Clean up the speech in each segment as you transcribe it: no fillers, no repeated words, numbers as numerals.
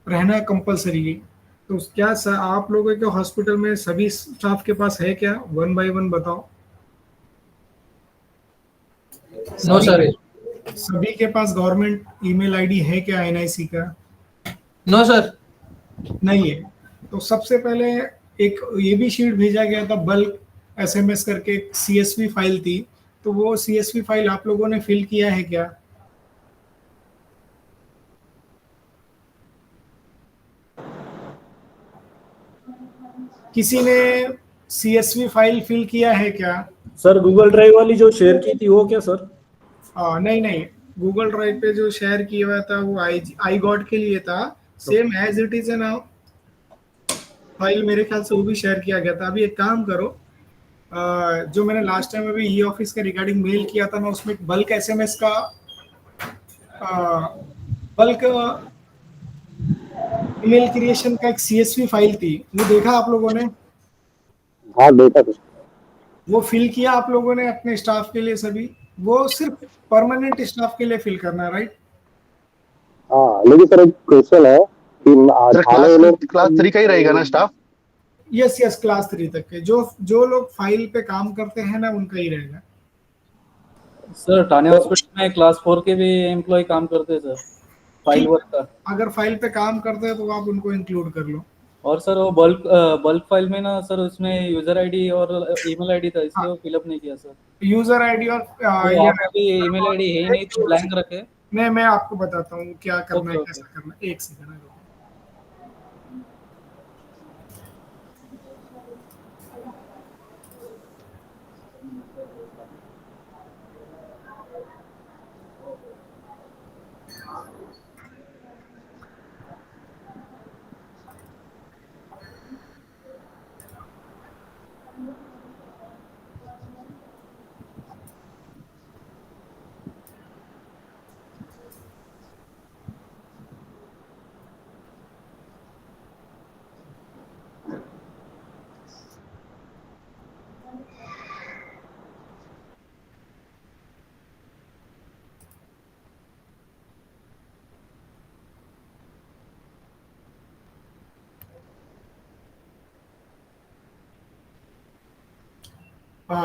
रहना कंपलसरी है। तो क्या आप लोगों के हॉस्पिटल में सभी स्टाफ के पास है क्या? वन बाय वन बताओ। नो सभी सर। सभी के पास गवर्नमेंट ईमेल आईडी है क्या एनआईसी का? No sir. नहीं है। तो सबसे पहले एक ये भी शीट भेजा गया था, बल्क एसएमएस करके सीएसवी फाइल थी। तो वो सीएसवी फाइल आप लोगों ने फिल किया है क्या? किसी ने सीएसवी फाइल फिल किया है क्या? सर गूगल ड्राइव वाली जो शेयर की थी वो क्या सर? नहीं नहीं, गूगल ड्राइव पे जो शेयर किया हुआ था वो आई गॉट के लिए था। सेम एज इट इज है ना, फाइल मेरे ख्याल से वो भी शेयर किया गया था। अभी एक काम करो, जो मैंने लास्ट टाइम अभी ई ऑफिस के रिगार्डिंग मेल किया था ना, उसमें बल्क एसएमएस का बल्क ईमेल क्रिएशन का एक सीएसवी फाइल थी, वो देखा आप लोगों ने? हाँ देखा था। वो फिल किया आप लोगों ने अपने स्टाफ के लिए सभी? वो सिर्फ परमानेंट स्टाफ के लिए फिल करना है, राइट? हाँ लेकिन सर एक क्वेश्चन है कि सर क्लास 3 का ही रहेगा ना स्टाफ? यस यस, क्लास 3 तक के जो जो लोग फाइल पे काम करते हैं ना, उनका ही रहेगा। सर ठाणे हॉस्पिटल में क्लास 4 के भी एम्प्लॉय काम करते हैं सर, फाइल वर्क का। अगर फाइल पे काम करते हैं तो आप उनको इंक्लूड कर लो। और सर वो बल्क फाइल में ना सर, उसमें यूजर आईडी और ईमेल आईडी था, इसलिए वो फिलअप नहीं किया सर। यूजर आईडी और तो आपका भी ईमेल आईडी है ही नहीं, तो ब्लैंक रखे। नहीं, मैं आपको बताता हूँ क्या करना है, ओके। कैसा करना है। एक सेकंड।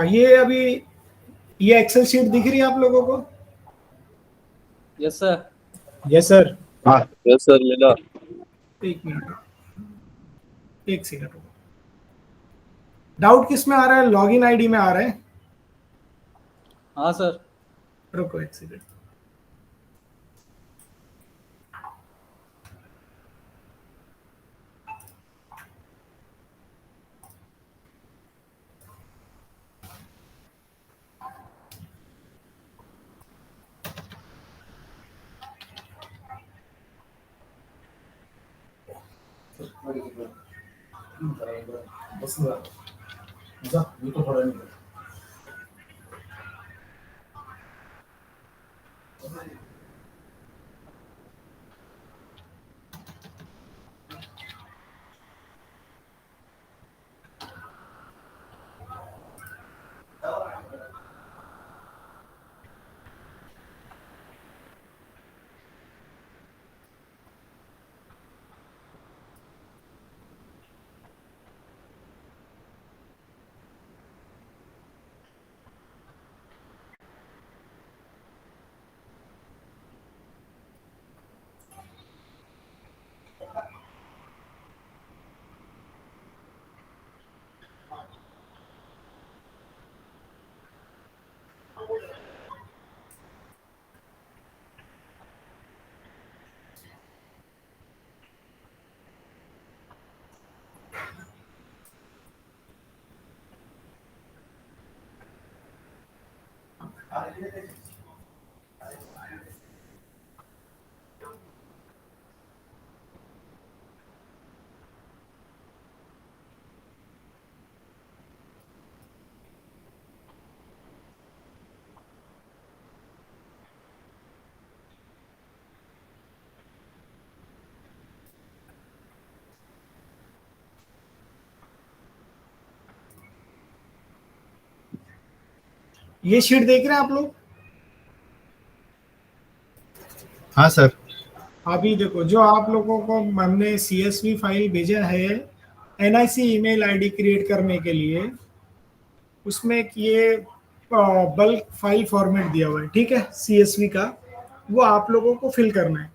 ये अभी ये एक्सेल शीट दिख रही है आप लोगों को? Yes sir. Yes sir. हाँ यस सर, मिला। एक मिनट, एक सेकंड। डाउट किस में आ रहा है? लॉगिन आईडी में आ रहा है? हाँ सर। रुको एक सेकंड। ये शीट देख रहे हैं आप लोग? हाँ सर। अभी देखो, जो आप लोगों को हमने CSV फाइल भेजा है NIC ईमेल आईडी क्रिएट करने के लिए, उसमें एक ये बल्क फाइल फॉर्मेट दिया हुआ है, ठीक है, CSV का, वो आप लोगों को फिल करना है।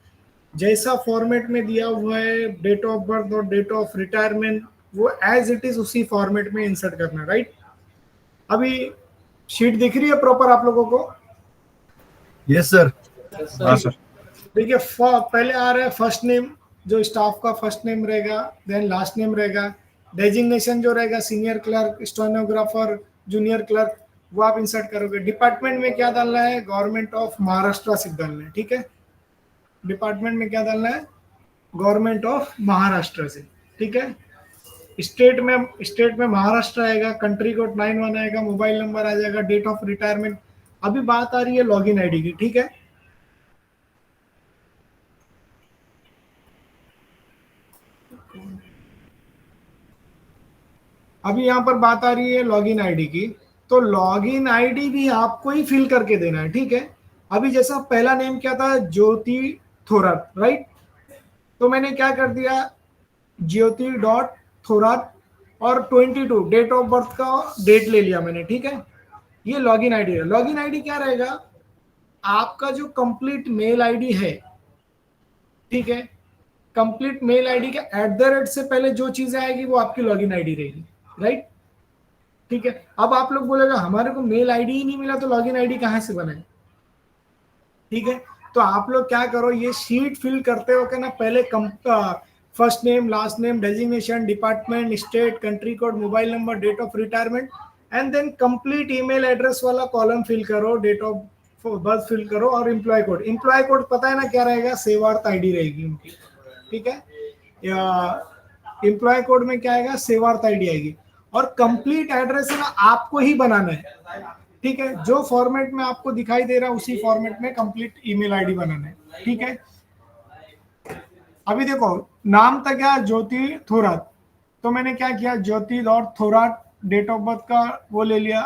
जैसा फॉर्मेट में दिया हुआ है, डेट ऑफ बर्थ और डेट ऑफ रिटायरमेंट, वो एज इट इज उसी फॉर्मेट में इंसर्ट करना है, राइट। अभी शीट दिख रही है प्रॉपर आप लोगों को? Yes sir. हाँ सर। देखिए, पहले आ रहा है फर्स्ट नेम, जो स्टाफ का फर्स्ट नेम रहेगा, देन लास्ट नेम रहेगा, डेजिग्नेशन जो रहेगा senior clerk, stenographer, junior clerk, वो आप इंसर्ट करोगे। डिपार्टमेंट में क्या डालना है? गवर्नमेंट ऑफ महाराष्ट्र से डालना है, ठीक है। डिपार्टमेंट में क्या डालना है? गवर्नमेंट ऑफ महाराष्ट्र से, ठीक है। स्टेट में महाराष्ट्र आएगा, कंट्री कोड 91 आएगा, मोबाइल नंबर आ जाएगा, डेट ऑफ रिटायरमेंट। अभी बात आ रही है लॉगिन आईडी की, ठीक है। अभी यहाँ पर बात आ रही है लॉगिन आईडी की, तो लॉगिन आईडी भी आपको ही फिल करके देना है, ठीक है। अभी जैसा पहला नेम क्या था? ज्योति थोराट, राइट। तो मैंने क्या कर दिया, ज्योति डॉट थोराट और 22 डेट ऑफ बर्थ का डेट ले लिया मैंने, ठीक है। ये लॉगिन आईडी है। लॉगिन आईडी क्या रहेगा? आपका जो कंप्लीट मेल आईडी है, ठीक है, कंप्लीट मेल आईडी के @ से पहले जो चीजें आएगी वो आपकी लॉगिन आईडी रहेगी, राइट, ठीक है। अब आप लोग बोलेगा हमारे को मेल आईडी ही नहीं मिला तो लॉगिन आईडी कहाँ से बनाए, ठीक है। तो आप लोग क्या करो, ये शीट फिल करते वक्त ना पहले first name, last name, designation, department, state, country code, mobile number, date of retirement, and then complete email address वाला कॉलम फिल करो, डेट ऑफ बर्थ फिल करो, और एम्प्लॉय कोड। एम्प्लॉय कोड पता है ना क्या रहेगा? सेवार्थ आईडी रहेगी उनकी, ठीक है। एम्प्लॉय कोड में क्या आएगा? सेवार्थ आईडी आएगी। और कंप्लीट एड्रेस है ना आपको ही बनाना है, ठीक है। जो फॉर्मेट में आपको दिखाई दे रहा है उसी फॉर्मेट में कंप्लीट ईमेल आईडी बनाना है, ठीक है। अभी देखो, नाम था क्या? ज्योति थोराट। तो मैंने क्या किया, Jyoti dot Thorat, date of birth का वो ले लिया,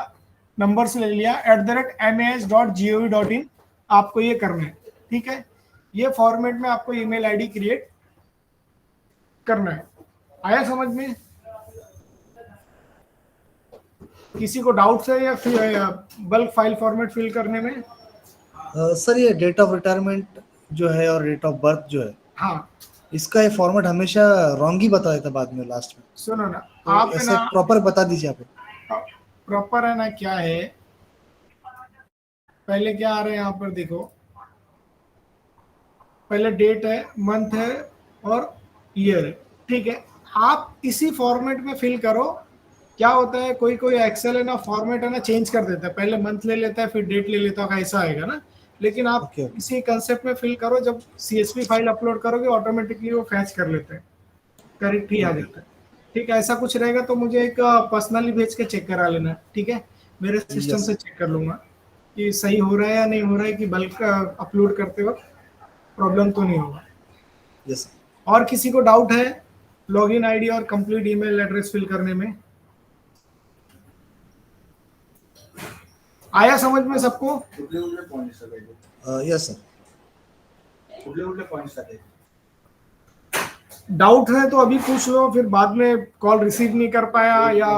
नंबर से ले लिया, @mas.gov.in आपको ये करना है, ठीक है। ये फॉर्मेट में आपको ईमेल आईडी क्रिएट करना है। आया समझ में? किसी को डाउट है या फिर बल्क फाइल फॉर्मेट फिल करने में? सर ये डेट ऑफ रिटायरमेंट जो है और डेट ऑफ बर्थ जो है, हाँ, इसका ये फॉर्मेट हमेशा रॉन्ग ही बता देता बाद में लास्ट में। सुनो ना, तो आप ऐसे प्रॉपर बता दीजिए आप। प्रॉपर है ना, क्या है, पहले क्या आ रहा है यहाँ पर देखो, पहले डेट है, मंथ है और ईयर है, ठीक है। आप इसी फॉर्मेट में फिल करो। क्या होता है, कोई कोई एक्सेल है ना, फॉर्मेट है ना चेंज कर देता है, पहले मंथ ले लेता है फिर डेट ले लेता है, ऐसा आएगा ना। लेकिन आप इसी कंसेप्ट में फिल करो, जब CSV फाइल अपलोड करोगे ऑटोमेटिकली वो फैच कर लेते हैं, करेक्ट ही आ जाता है, ठीक है। ऐसा कुछ रहेगा तो मुझे एक पर्सनली भेज के चेक करा लेना, ठीक है। मेरे सिस्टम से चेक कर लूंगा कि सही हो रहा है या नहीं हो रहा है, कि बल्क अपलोड करते वक्त प्रॉब्लम तो नहीं होगा। यस। और किसी को डाउट है लॉगिन आईडी और कंप्लीट ईमेल एड्रेस फिल करने में? आया समझ में सबको? Yes sir. डाउट है तो अभी पूछ लो, फिर बाद में कॉल रिसीव नहीं कर पाया या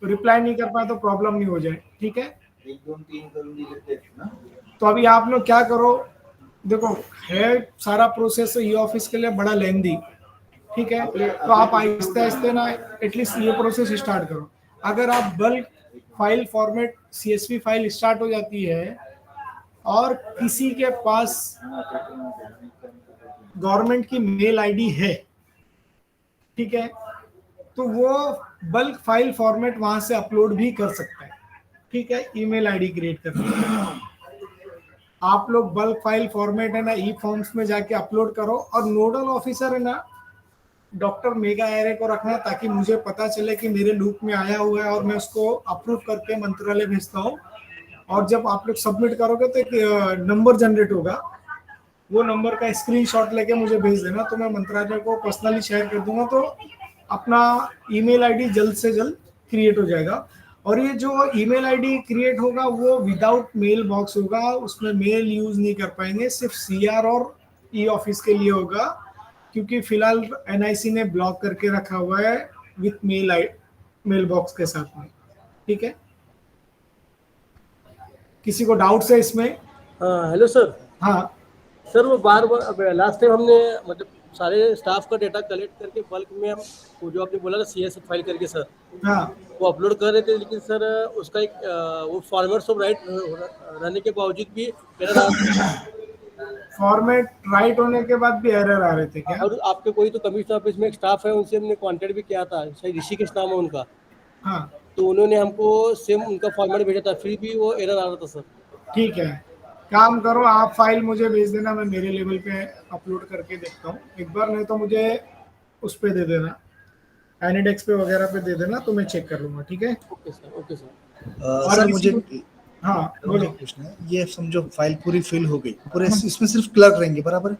रिप्लाई नहीं कर पाया तो प्रॉब्लम नहीं हो जाए, ठीक है। 1 2 3 करून दिले ना। तो अभी आप लोग क्या करो, देखो है सारा प्रोसेस ई ऑफिस के लिए बड़ा लेंदी, ठीक है। तो आप आहिस्ते आहिस्ते ना एटलीस्ट ये प्रोसेस स्टार्ट करो। अगर आप bulk file format CSV file start हो जाती है और किसी के पास गवर्नमेंट की मेल आईडी है, ठीक है, तो वो बल्क फाइल फॉर्मेट वहां से अपलोड भी कर सकता है, ठीक है। ईमेल आईडी क्रिएट करना, आप लोग बल्क फाइल फॉर्मेट है ना ई फॉर्म्स में जाके अपलोड करो, और नोडल ऑफिसर है ना डॉक्टर मेगा एरे को रखना, ताकि मुझे पता चले कि मेरे लूप में आया हुआ है और मैं उसको अप्रूव करके मंत्रालय भेजता हूँ। और जब आप लोग सबमिट करोगे तो एक नंबर जनरेट होगा, वो नंबर का स्क्रीनशॉट लेके मुझे भेज देना, तो मैं मंत्रालय को पर्सनली शेयर कर दूंगा, तो अपना ईमेल आईडी जल्द से जल्द क्रिएट हो जाएगा। और ये जो ईमेल आईडी क्रिएट होगा वो विदाउट मेल बॉक्स होगा, उसमें मेल यूज नहीं कर पाएंगे, सिर्फ CR और ई ऑफिस के लिए होगा, क्योंकि फिलहाल एनआईसी ने ब्लॉक करके रखा हुआ है विथ मेल बॉक्स के साथ में। ठीक है, किसी को डाउट्स है इसमें? हाँ हेलो सर। हाँ सर वो बार बार लास्ट टाइम हमने मतलब सारे स्टाफ का डेटा कलेक्ट करके बल्क में हम वो जो आपने बोला ना CSV फाइल करके सर हाँ वो अपलोड कर रहे थे, लेकिन सर उसका एक वो फॉर्मेट्स ऑफ राइट रहने के बावजूद भी एरर आ फॉर्मेट राइट होने के बाद भी एरर आ रहे थे क्या? और आपके कोई तो कमिश्नर ऑफिस में एक स्टाफ है, उनसे हमने कांटेक्ट भी किया था, शायद ऋषिकेश नाम है उनका, हाँ तो उन्होंने हमको सेम उनका फॉर्मेट भेजा था, फिर भी वो एरर आ रहा था सर। ठीक है, काम करो, आप फाइल मुझे भेज देना, मैं मेरे लेवल पे अपलोड करके देखता हूँ एक बार, नहीं तो मुझे उस पे दे देना, एनीडेक्स पे वगैरह पे दे देना, तो मैं चेक कर लूंगा। ठीक है, ओके सर, ओके सर। और सर किसी मुझे को- हाँ बोलो। पूछना है, ये समझो फाइल पूरी फिल हो गई, पूरे इसमें सिर्फ क्लर्क रहेंगे, बराबर है?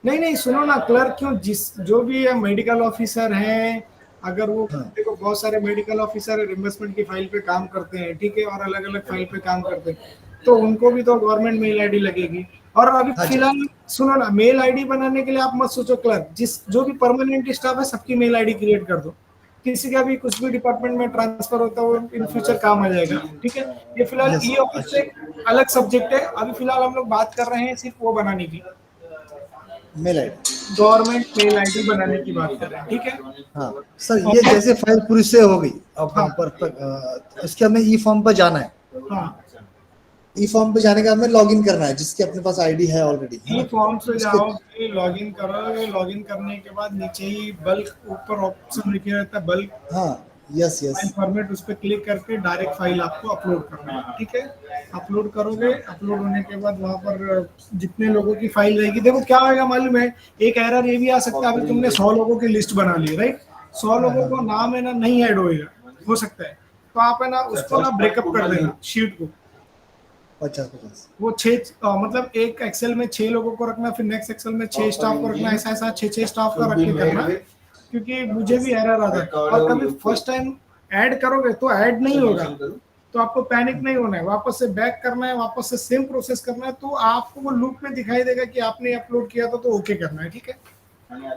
नहीं नहीं, सुनो ना, क्लर्क क्यों, जिस जो भी मेडिकल ऑफिसर हैं, अगर वो हाँ। देखो बहुत सारे मेडिकल ऑफिसर इन्वेस्टमेंट की फाइल पे काम करते हैं, ठीक है, और अलग अलग फाइल पे काम करते हैं, तो उनको भी तो गवर्नमेंट मेल आईडी लगेगी। और अभी हाँ जी। फिलहाल सुनो ना, मेल आईडी बनाने के लिए आप मत सोचो क्लर्क, जिस जो भी परमानेंट स्टाफ है सबकी मेल आईडी क्रिएट कर दो, किसी का भी कुछ भी डिपार्टमेंट में ट्रांसफर होता है वो इन फ्यूचर काम आ जाएगा। ठीक है, ये फिलहाल Yes, ई ऑफिस से अलग सब्जेक्ट है, अभी फिलहाल हम लोग बात कर रहे हैं सिर्फ वो बनाने की, mail ID. Government mail ID बनाने की बात कर रहे हैं। ठीक है, हाँ सर, ये जैसे फाइल पूरी से हो गई, अब हाँ। इसके हमें ई फॉर्म पर जाना है, हाँ ई फॉर्म पे जाने का हमें लॉगिन करना है, जिसके अपने पास आईडी है ऑलरेडी, ई फॉर्म से जाओगे, लॉगिन करोगे, लॉगिन करने के बाद नीचे ही बल्क ऊपर ऑप्शन लिखे रहता है बल्क हाँ यस यस फाइल फॉर्मेट, उस पर क्लिक करके डायरेक्ट फाइल आपको अपलोड करना है। ठीक है, अपलोड करोगे, अपलोड होने के बाद वहां पर जितने लोगों की फाइल रहेगी, देखो क्या होगा मालूम है, एक एरर ये भी आ सकता है, अभी तुमने 100 लोगों की लिस्ट बना ली, राइट, 100 लोगों को नाम है ना नहीं ऐड होएगा, हो सकता है, तो आप है ना उसको ना ब्रेकअप कर देना शीट को, 50 वो मतलब एक एक्सेल में 6 लोगों को रखना, फिर नेक्स्ट एक्सेल में 6 स्टाफ को रखना, ऐसा ऐसा 6 स्टाफ का रख के करना, क्योंकि मुझे भी एरर आता है, और कभी फर्स्ट टाइम ऐड करोगे तो ऐड नहीं होगा, तो आपको पैनिक नहीं होना है, वापस से बैक करना है, वापस से सेम प्रोसेस करना है, तो आपको वो लूप में दिखाई देगा कि आपने अपलोड किया था, तो ओके करना है। ठीक है,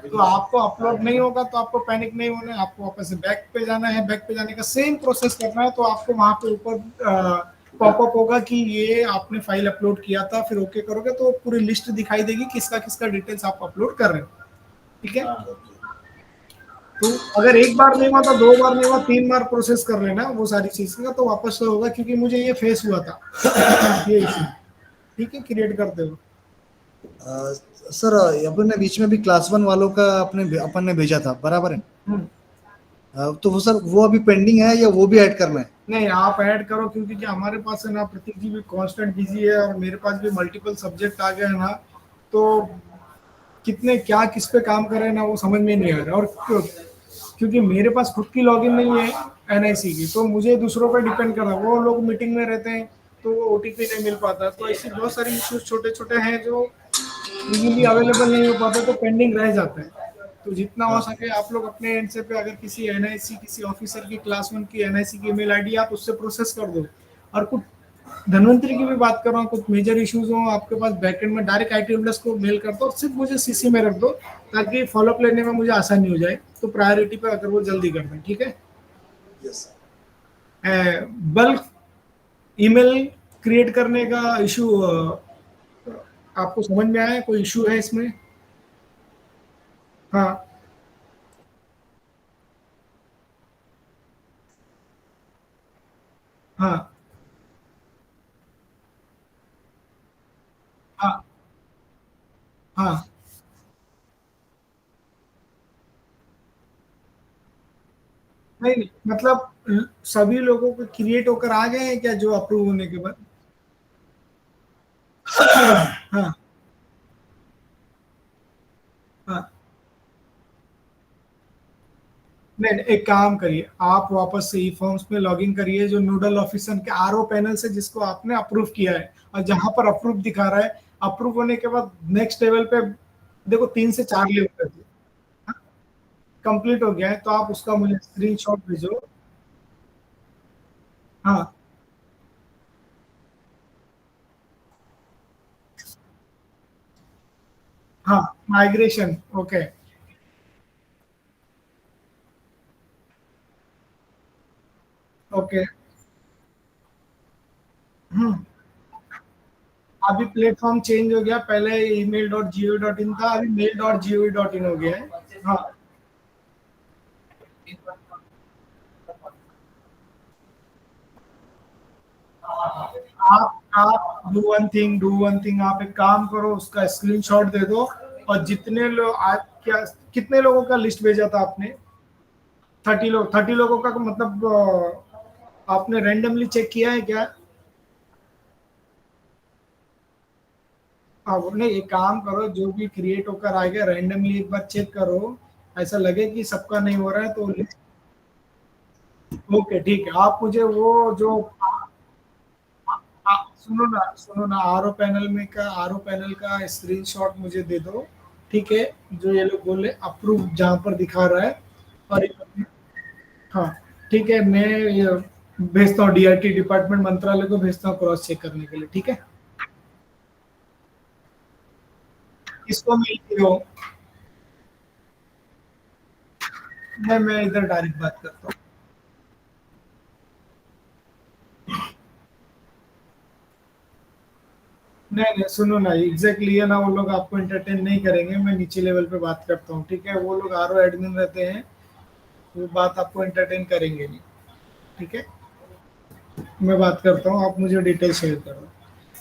तो आपको अपलोड नहीं होगा तो आपको पैनिक नहीं होना है, आपको वापस से बैक पे जाना है, बैक पे जाने का सेम प्रोसेस करना है, तो आपको वहां पे ऊपर पॉपअप होगा कि ये आपने फाइल अपलोड किया था, फिर ओके करोगे तो पूरी लिस्ट दिखाई देगी किसका किसका डिटेल्स आप अपलोड कर रहे हो। ठीक है, तो अगर एक बार नहीं हुआ तो 2 बार नहीं हुआ, 3 बार प्रोसेस कर लेना वो सारी चीज का, तो वापस से होगा, क्योंकि मुझे ये फेस हुआ था ये इशू। ठीक है, क्रिएट करते हो। सर अपन ने बीच में भी क्लास 1 वालों का अपन ने भेजा था, बराबर है? तो वो सर वो अभी पेंडिंग है या वो भी ऐड करना है? नहीं, आप ऐड करो, क्योंकि जो हमारे पास है ना, प्रतीक जी भी कांस्टेंट बिजी है और मेरे पास भी मल्टीपल सब्जेक्ट आ गए हैं ना, तो कितने क्या किस पे काम कर रहे हैं ना वो समझ में नहीं आ रहा, और क्योंकि मेरे पास खुद की लॉगिन नहीं है एनआईसी की, तो मुझे दूसरों पर डिपेंड कर रहा है, वो लोग मीटिंग में रहते हैं तो वो ओटीपी नहीं मिल पाता, तो ऐसे बहुत सारे इश्यूज छोटे छोटे हैं जो इजीली अवेलेबल नहीं हो पाता, तो पेंडिंग रह जाता है। तो जितना हो सके आप लोग अपने एंड से पे, अगर किसी एनआईसी किसी ऑफिसर की क्लास 1 की एनआईसी की ईमेल आईडी आप उससे प्रोसेस कर दो, और कुछ धन्वंतरी की भी बात कर रहा हूँ, कुछ मेजर इश्यूज हो आपके पास बैकएंड में, डायरेक्ट आईटीएमएस को मेल कर दो, सिर्फ मुझे सीसी में रख दो, ताकि फॉलोअप लेने में मुझे आसानी हो जाए, तो प्रायोरिटी पे अगर वो जल्दी कर दें। ठीक है, यस बल्क ईमेल क्रिएट करने का इशू आपको समझ में आया, कोई इशू है इसमें? हाँ हाँ हाँ हाँ, नहीं नहीं, मतलब सभी लोगों को क्रिएट होकर आ गए हैं क्या, जो अप्रूव होने के बाद? हाँ हाँ, नहीं नहीं, एक काम करिए, आप वापस से ई फॉर्म्स में लॉगिन करिए, जो नोडल ऑफिसर के आरओ पैनल से जिसको आपने अप्रूव किया है, और जहां पर अप्रूव दिखा रहा है, अप्रूव होने के बाद नेक्स्ट लेवल पे देखो 3 से 4 लेवल कंप्लीट हो गया है, तो आप उसका मुझे स्क्रीनशॉट भेजो। हाँ हाँ, माइग्रेशन, ओके। ओके। हम्म। अभी प्लेटफॉर्म चेंज हो गया, पहले email.gov.in था, अभी mail.gov.in हो गया है। हाँ। डू वन थिंग, आप एक काम करो, उसका स्क्रीनशॉट दे दो, और जितने लोग आप क्या, कितने लोगों का लिस्ट भेजा था आपने? 30 लोग, 30 लोगों का मतलब आपने रैंडमली चेक किया है क्या? हाँ, वो नहीं, एक काम करो, जो भी क्रिएट होकर आ गया रैंडमली एक बार चेक करो, ऐसा लगे कि सबका नहीं हो रहा है तो ओके ठीक है, आप मुझे वो जो सुनो ना, आर ओ पैनल का स्क्रीनशॉट मुझे दे दो, ठीक है? जो ये लोग बोले अप्रूव जहाँ पर दिखा रहा है, और हाँ ठीक है, मैं ये भेजता हूँ, डीआरटी डिपार्टमेंट मंत्रालय को भेजता हूँ क्रॉस चेक करने के लिए, ठीक है? किसको मेल की हो? मैं इधर डायरेक्ट बात करता हूँ। नहीं नहीं, सुनो ना, एग्जैक्टली है ना, वो लोग आपको एंटरटेन नहीं करेंगे, मैं नीचे लेवल पे बात करता हूँ, ठीक है? वो लोग आरओ एडमिन रहते हैं, वो बात आपको एंटरटेन करेंगे नहीं, ठीक है? मैं बात करता हूँ, आप मुझे डिटेल शेयर करो,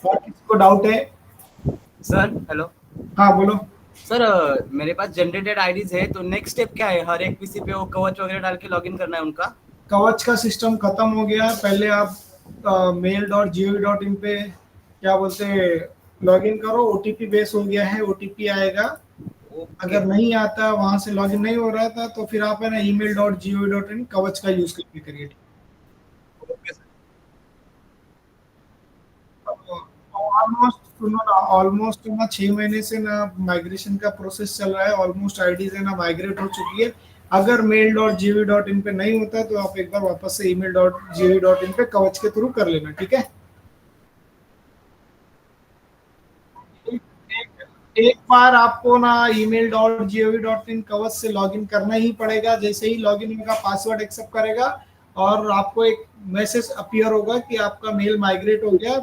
और किसी को डाउट है? Sir hello. हाँ बोलो। सर मेरे पास जनरेटेड आईडीज है, तो नेक्स्ट स्टेप क्या है? हर एक पीसी पे वो कवच वगैरह डाल के लॉगिन करना है उनका? कवच का सिस्टम खत्म हो गया, पहले आप mail.gov.in पे क्या बोलते हैं, लॉग इन करो, ओटीपी बेस हो गया है, ओटीपी आएगा। अगर नहीं आता, वहां से लॉगिन नहीं हो रहा था, तो फिर आप है ना email.gov.in कवच का यूज करके करिए। Okay sir. ऑलमोस्ट सुनो ना, ऑलमोस्ट ना 6 महीने से ना माइग्रेशन का प्रोसेस चल रहा है, ऑलमोस्ट आईडीज है ना माइग्रेट हो चुकी है। अगर mail.gov.in पे नहीं होता तो आप एक बार वापस से email.gov.in पे कवच के थ्रू कर लेना, ठीक है? एक बार आपको ना email.gov.in कवच से लॉगिन करना ही पड़ेगा, जैसे ही लॉगिन होगा पासवर्ड एक्सेप्ट करेगा, और आपको एक मैसेज अपीयर होगा कि आपका मेल माइग्रेट हो गया,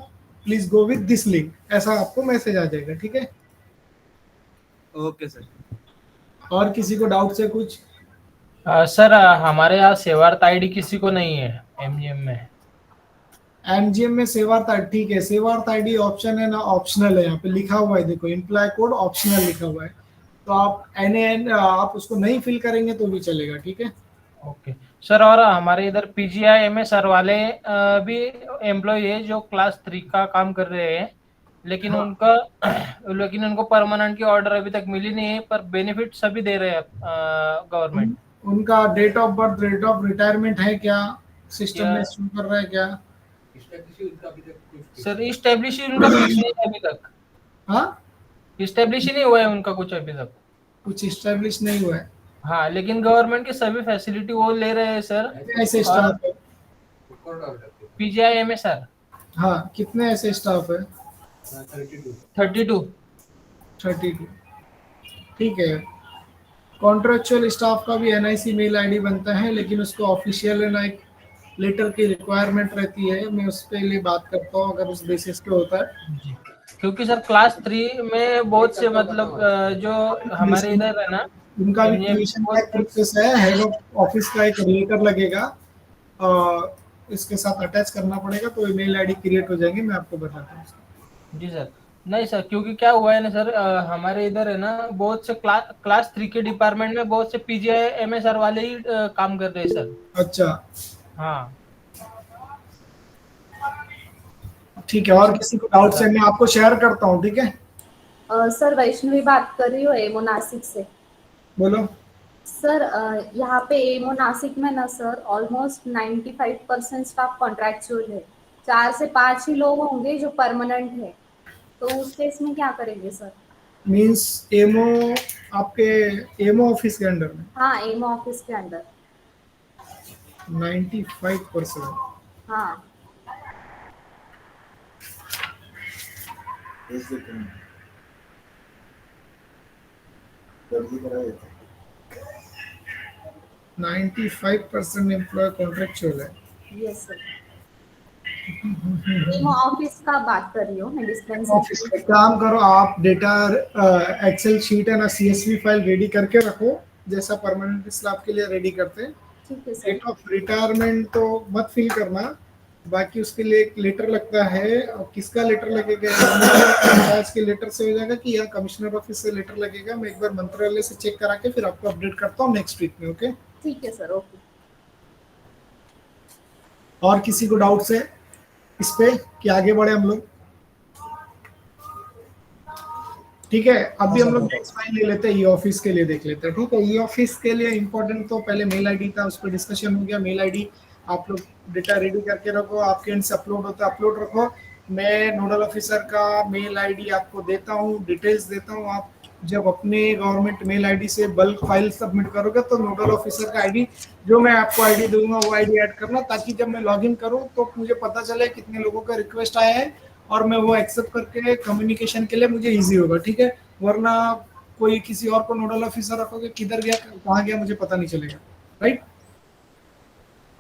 please go with this link, ऐसा आपको मैसेज आ जाएगा, ठीक है? Okay sir. और किसी को डाउट है कुछ? सर हमारे यहाँ सेवार्थ आईडी किसी को नहीं है एमजीएम में। एमजीएम में सेवार्थ आईडी, ठीक है, सेवार्थ आईडी ऑप्शन है ना, ऑप्शनल है, यहाँ पे लिखा हुआ है, देखो एम्प्लॉय कोड ऑप्शनल लिखा हुआ है, तो आप एन आप उसको नहीं फिल करेंगे तो भी चलेगा, ठीक है? ओके सर, और हमारे इधर पीजीआईएमए सर वाले भी एम्प्लॉय है जो क्लास 3 का काम कर रहे हैं, लेकिन उनको परमानेंट की ऑर्डर अभी तक मिली नहीं है, पर बेनिफिट सभी दे रहे हैं गवर्नमेंट। उनका date of birth, date of retirement है क्या? सिस्टम में शो कर रहा है क्या? सर इस्टेब्लिश उनका कुछ नहीं है अभी तक। हाँ, इस्टेब्लिश ही नहीं हुआ है उनका कुछ अभी तक। कुछ इस्टेब्लिश नहीं हुआ है। हाँ, लेकिन गवर्नमेंट की सभी फैसिलिटी वो ले रहे हैं सर। ऐसे स्टाफ है? पीजीआईएमए सर। हाँ, कितने ऐसे स्टाफ है? 32। ठीक है। कॉन्ट्रेक्चुअल स्टाफ का भी एनआईसी मेल आईडी बनता है, लेकिन उसको ऑफिशियल है ना एक लेटर की रिक्वायरमेंट रहती है, मैं उस पे लिए बात करता हूँ अगर उस बेसिस पे होता है। जी, क्योंकि सर क्लास 3 में बहुत से मतलब जो हमारे इधर है ना, उनका भी क्रिएशन का प्रोसेस है, हेड ऑफ ऑफिस का एक लेटर लगेगा, इसके साथ अटैच करना पड़ेगा, तो ईमेल आईडी क्रिएट हो जाएंगे, मैं आपको बताता हूँ। जी सर। नहीं सर, क्योंकि क्या हुआ है ना सर, हमारे इधर है ना बहुत से क्लास 3 के डिपार्टमेंट में बहुत से पीजीआईएमए सर वाले ही काम कर रहे हैं सर। अच्छा, हाँ ठीक है, और किसी को डाउट है मैं आपको शेयर करता हूँ, ठीक है? सर वैष्णवी बात कर रही हूँ एमओ नासिक से। बोलो। सर यहाँ पे एमओ नासिक में ना सर ऑलमोस्ट 95% स्टाफ कॉन्ट्रैक्चुअल है, 4 से 5 ही लोग होंगे जो परमानेंट है, तो उस केस में क्या करेंगे सर? मींस एमओ, आपके एमओ ऑफिस के अंडर में? हाँ, एमओ ऑफिस के अंदर 95%। हाँ। 95% एम्प्लॉय कॉन्ट्रेक्चुअल है। Yes sir. मैं ऑफिस का बात कर रही हूँ, मैं ऑफिस डिस्पेंसरी। में काम करो आप, डेटा एक्सेल शीट है ना, CSV फाइल रेडी करके रखो, जैसा परमानेंट स्टाफ के लिए रेडी करते हैं। ठीक है सर। डेट ऑफ रिटायरमेंट तो मत फिल करना, बाकी उसके लिए एक लेटर लगता है, और किसका लेटर लगेगा, पंचायत के लेटर से हो जाएगा कि या कमिश्नर ऑफिस से लेटर लगेगा। मैं एक बार मंत्रालय से चेक करा के फिर आपको अपडेट करता हूँ नेक्स्ट वीक में। ओके, ठीक है सर। ओके। और किसी को डाउट्स है इस पे कि आगे बढ़े हम लोग? ठीक है, अभी हम लोग नेक्स्ट फाइल ले लेते हैं, ई ऑफिस के लिए देख लेते हैं। ठीक है, ई ऑफिस के लिए इंपॉर्टेंट तो पहले मेल आईडी था, उस पर डिस्कशन हो गया। मेल आईडी आप लोग डेटा रेडी करके रखो, आपके एंड से अपलोड होता है अपलोड रखो। मैं नोडल ऑफिसर का मेल आईडी आपको देता हूँ, डिटेल्स देता हूँ। आप जब अपने गवर्नमेंट मेल आईडी से बल्क फाइल सबमिट करोगे तो नोडल ऑफिसर का आईडी, जो मैं आपको आईडी दूंगा वो आईडी ऐड करना, ताकि जब मैं लॉगिन करूँ तो मुझे पता चले कितने लोगों का रिक्वेस्ट आया है और मैं वो एक्सेप्ट करके कम्युनिकेशन के लिए मुझे इजी होगा। ठीक है, वरना कोई किसी और को नोडल ऑफिसर रखोगे, किधर गया कहाँ गया मुझे पता नहीं चलेगा। राइट,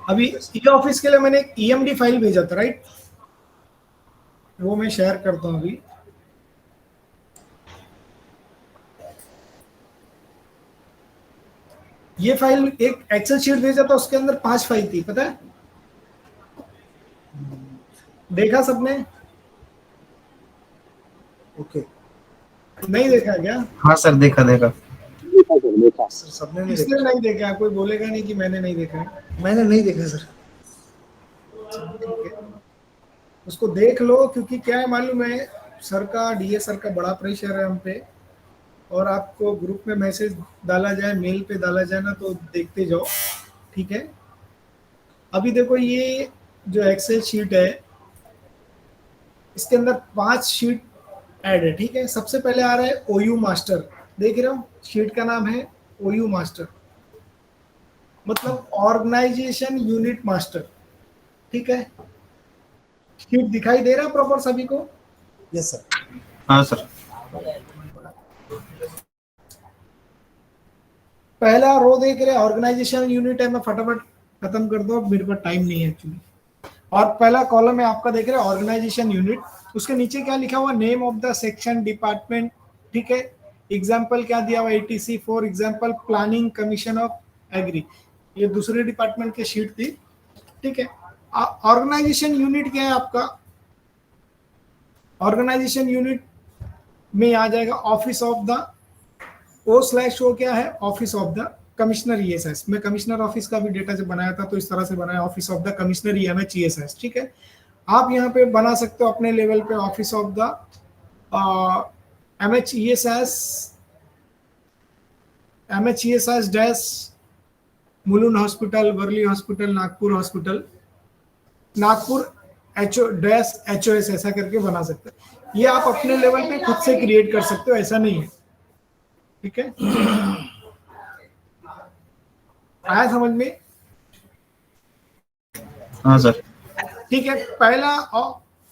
अभी ई ऑफिस के लिए मैंने एक EMD फाइल भेजा था। राइट, वो मैं शेयर करता हूँ अभी। ये फाइल एक एक्सेल शीट भेजा था, उसके अंदर 5 फाइल थी, पता है? देखा सबने? ओके, नहीं देखा क्या? हाँ सर, देखा देखा। देखा सर सबने नहीं इसलिए देखा। नहीं देखा, कोई बोलेगा नहीं कि मैंने नहीं देखा है। मैंने नहीं देखा सर। ठीक है, उसको देख लो, क्योंकि क्या है मालूम है, सर का, DA सर का बड़ा प्रेशर है हम पे, और आपको ग्रुप में मैसेज डाला जाए, मेल पे डाला जाए ना, तो देखते जाओ। ठीक है, अभी देखो ये जो एक्सेल शीट है इसके अंदर 5 शीट ऐड है। ठीक है, सबसे पहले आ रहा है OU मास्टर, देख रहे हो? शीट का नाम है OU मास्टर, मतलब ऑर्गेनाइजेशन यूनिट मास्टर। ठीक है, शीट दिखाई दे रहा है प्रॉपर सभी को? Yes sir. हाँ सर। पहला रो देख रहे हैं ऑर्गेनाइजेशन यूनिट है, मैं फटाफट खत्म कर दो, मेरे पास टाइम नहीं है एक्चुअली। और पहला कॉलम है आपका, देख रहे हैं ऑर्गेनाइजेशन यूनिट, उसके नीचे क्या लिखा हुआ, name of the section department. ठीक है, एग्जाम्पल क्या दिया हुआ, ATC for example planning commission of agri, ये दूसरे डिपार्टमेंट की शीट थी। ठीक है, ऑर्गेनाइजेशन यूनिट क्या है आपका? ऑर्गेनाइजेशन यूनिट में आ जाएगा ऑफिस ऑफ द O/O क्या है, office of the commissioner ESS। मैं कमिश्नर ऑफिस का भी डेटा जब बनाया था तो इस तरह से बनाया, office of the commissioner EMH ESS। ठीक है, आप यहाँ पे बना सकते हो अपने लेवल पे office of the MH ESS dash Mulund hospital, Worli hospital, Nagpur hospital, Nagpur HOS ऐसा करके बना सकते हो। ये आप अपने लेवल पे खुद से क्रिएट कर सकते हो, ऐसा नहीं है। ठीक है, आया समझ में? हाँ सर। ठीक है, पहला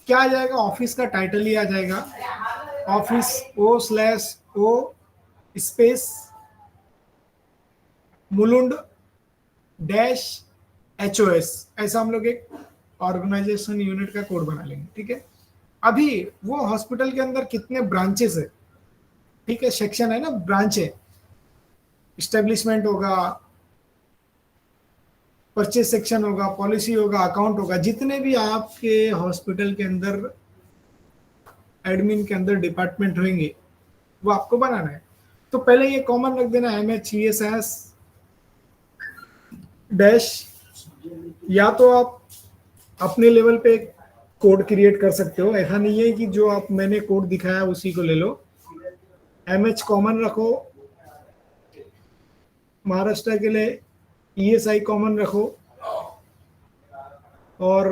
क्या आ जाएगा, ऑफिस का टाइटल ही आ जाएगा, office O/O space Mulund dash HOS, ऐसा हम लोग एक ऑर्गेनाइजेशन यूनिट का कोड बना लेंगे। ठीक है, अभी वो हॉस्पिटल के अंदर कितने ब्रांचेस है, ठीक है, सेक्शन है ना, ब्रांच है, इस्टेब्लिशमेंट होगा, परचेज सेक्शन होगा, पॉलिसी होगा, अकाउंट होगा, जितने भी आपके हॉस्पिटल के अंदर एडमिन के अंदर डिपार्टमेंट होंगे वो आपको बनाना है। तो पहले ये कॉमन रख देना, MH ESS डैश, या तो आप अपने लेवल पे कोड क्रिएट कर सकते हो, ऐसा नहीं है कि जो आप मैंने कोड दिखाया उसी को ले लो। MH कॉमन रखो, महाराष्ट्र के लिए ESI कॉमन रखो, और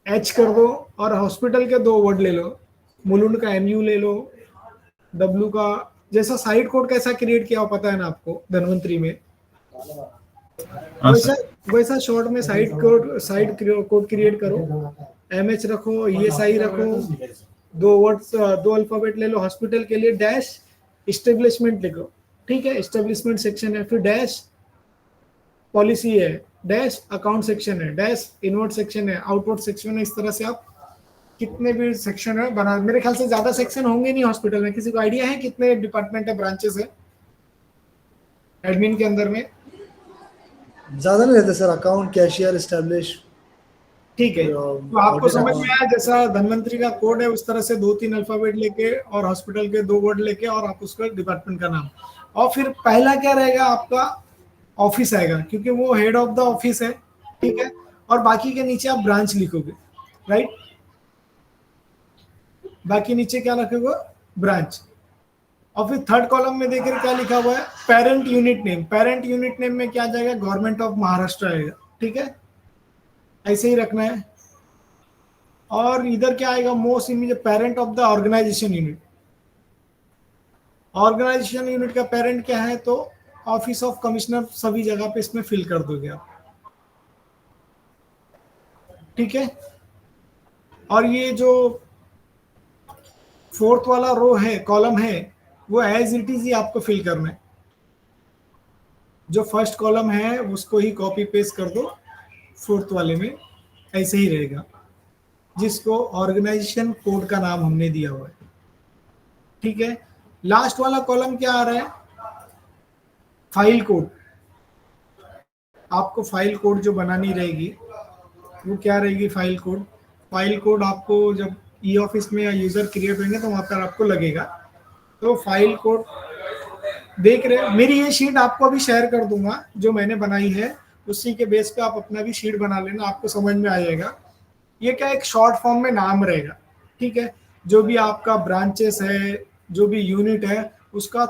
H कर दो, और हॉस्पिटल के 2 वर्ड ले लो, मुलुंड का MU ले लो, W का, जैसा साइट कोड कैसा क्रिएट किया हो पता है ना आपको धन्वंतरी में, वैसा शॉर्ट में साइट कोड क्रिएट करो। MH रखो, ESI रखो, 2 वर्ड्स 2 अल्फाबेट ले लो हॉस्पिटल के लिए, डैश इस्टेब्लिशमेंट लिखो, ठीक है, इस्टेब्लिशमेंट सेक्शन है, फिर डैश पॉलिसी है, डैश अकाउंट सेक्शन है, डैश इनवर्ट सेक्शन है, आउटवर्ड सेक्शन है। इस तरह से आप कितने भी सेक्शन है बना, मेरे ख्याल से ज्यादा सेक्शन होंगे नहीं हॉस्पिटल में। किसी को आइडिया है कितने डिपार्टमेंट है, ब्रांचेस है एडमिन के अंदर में? ज्यादा नहीं रहते सर, अकाउंट, कैशियर, एस्टेब्लिश। ठीक है, तो आपको समझ में आया जैसा धनवंतरी का कोड है उस तरह से 2-3 अल्फाबेट लेके और हॉस्पिटल के 2 वर्ड लेके और आप उसका डिपार्टमेंट का नाम, और फिर पहला क्या रहेगा आपका ऑफिस आएगा क्योंकि वो हेड ऑफ द ऑफिस है, ठीक है, और बाकी के नीचे आप ब्रांच लिखोगे, राइट, बाकी नीचे क्या रखोगे, ब्रांच। और फिर थर्ड कॉलम में देखकर क्या लिखा हुआ है, parent unit name. Parent unit name में क्या जाएगा, गवर्नमेंट ऑफ महाराष्ट्र आएगा, ठीक है, ऐसे ही रखना है। और इधर क्या आएगा, most immediate parent of the organisation unit. Organisation unit का पेरेंट क्या है, तो ऑफिस ऑफ कमिश्नर सभी जगह पे इसमें फिल कर दोगे आप, ठीक है। और ये जो फोर्थ वाला रो है, कॉलम है, वो एज इट इज ही आपको फिल करना है। जो फर्स्ट कॉलम है उसको ही कॉपी पेस्ट कर दो फोर्थ वाले में, ऐसे ही रहेगा, जिसको ऑर्गेनाइजेशन कोड का नाम हमने दिया हुआ है, ठीक है। लास्ट वाला कॉलम क्या आ रहा है, फाइल कोड। आपको फाइल कोड जो बनानी रहेगी वो क्या रहेगी, फाइल कोड। फाइल कोड आपको जब ई ऑफिस में या यूजर क्रिएट होंगे तो वहां पर आपको लगेगा। तो फाइल कोड देख रहे, मेरी ये शीट आपको अभी शेयर कर दूंगा जो मैंने बनाई है, उसी के बेस पे आप अपना भी शीट बना लेना, आपको समझ में आ जाएगा। ये क्या एक शॉर्ट फॉर्म में नाम रहेगा, ठीक है, जो भी आपका ब्रांचेस है, जो भी यूनिट है, उसका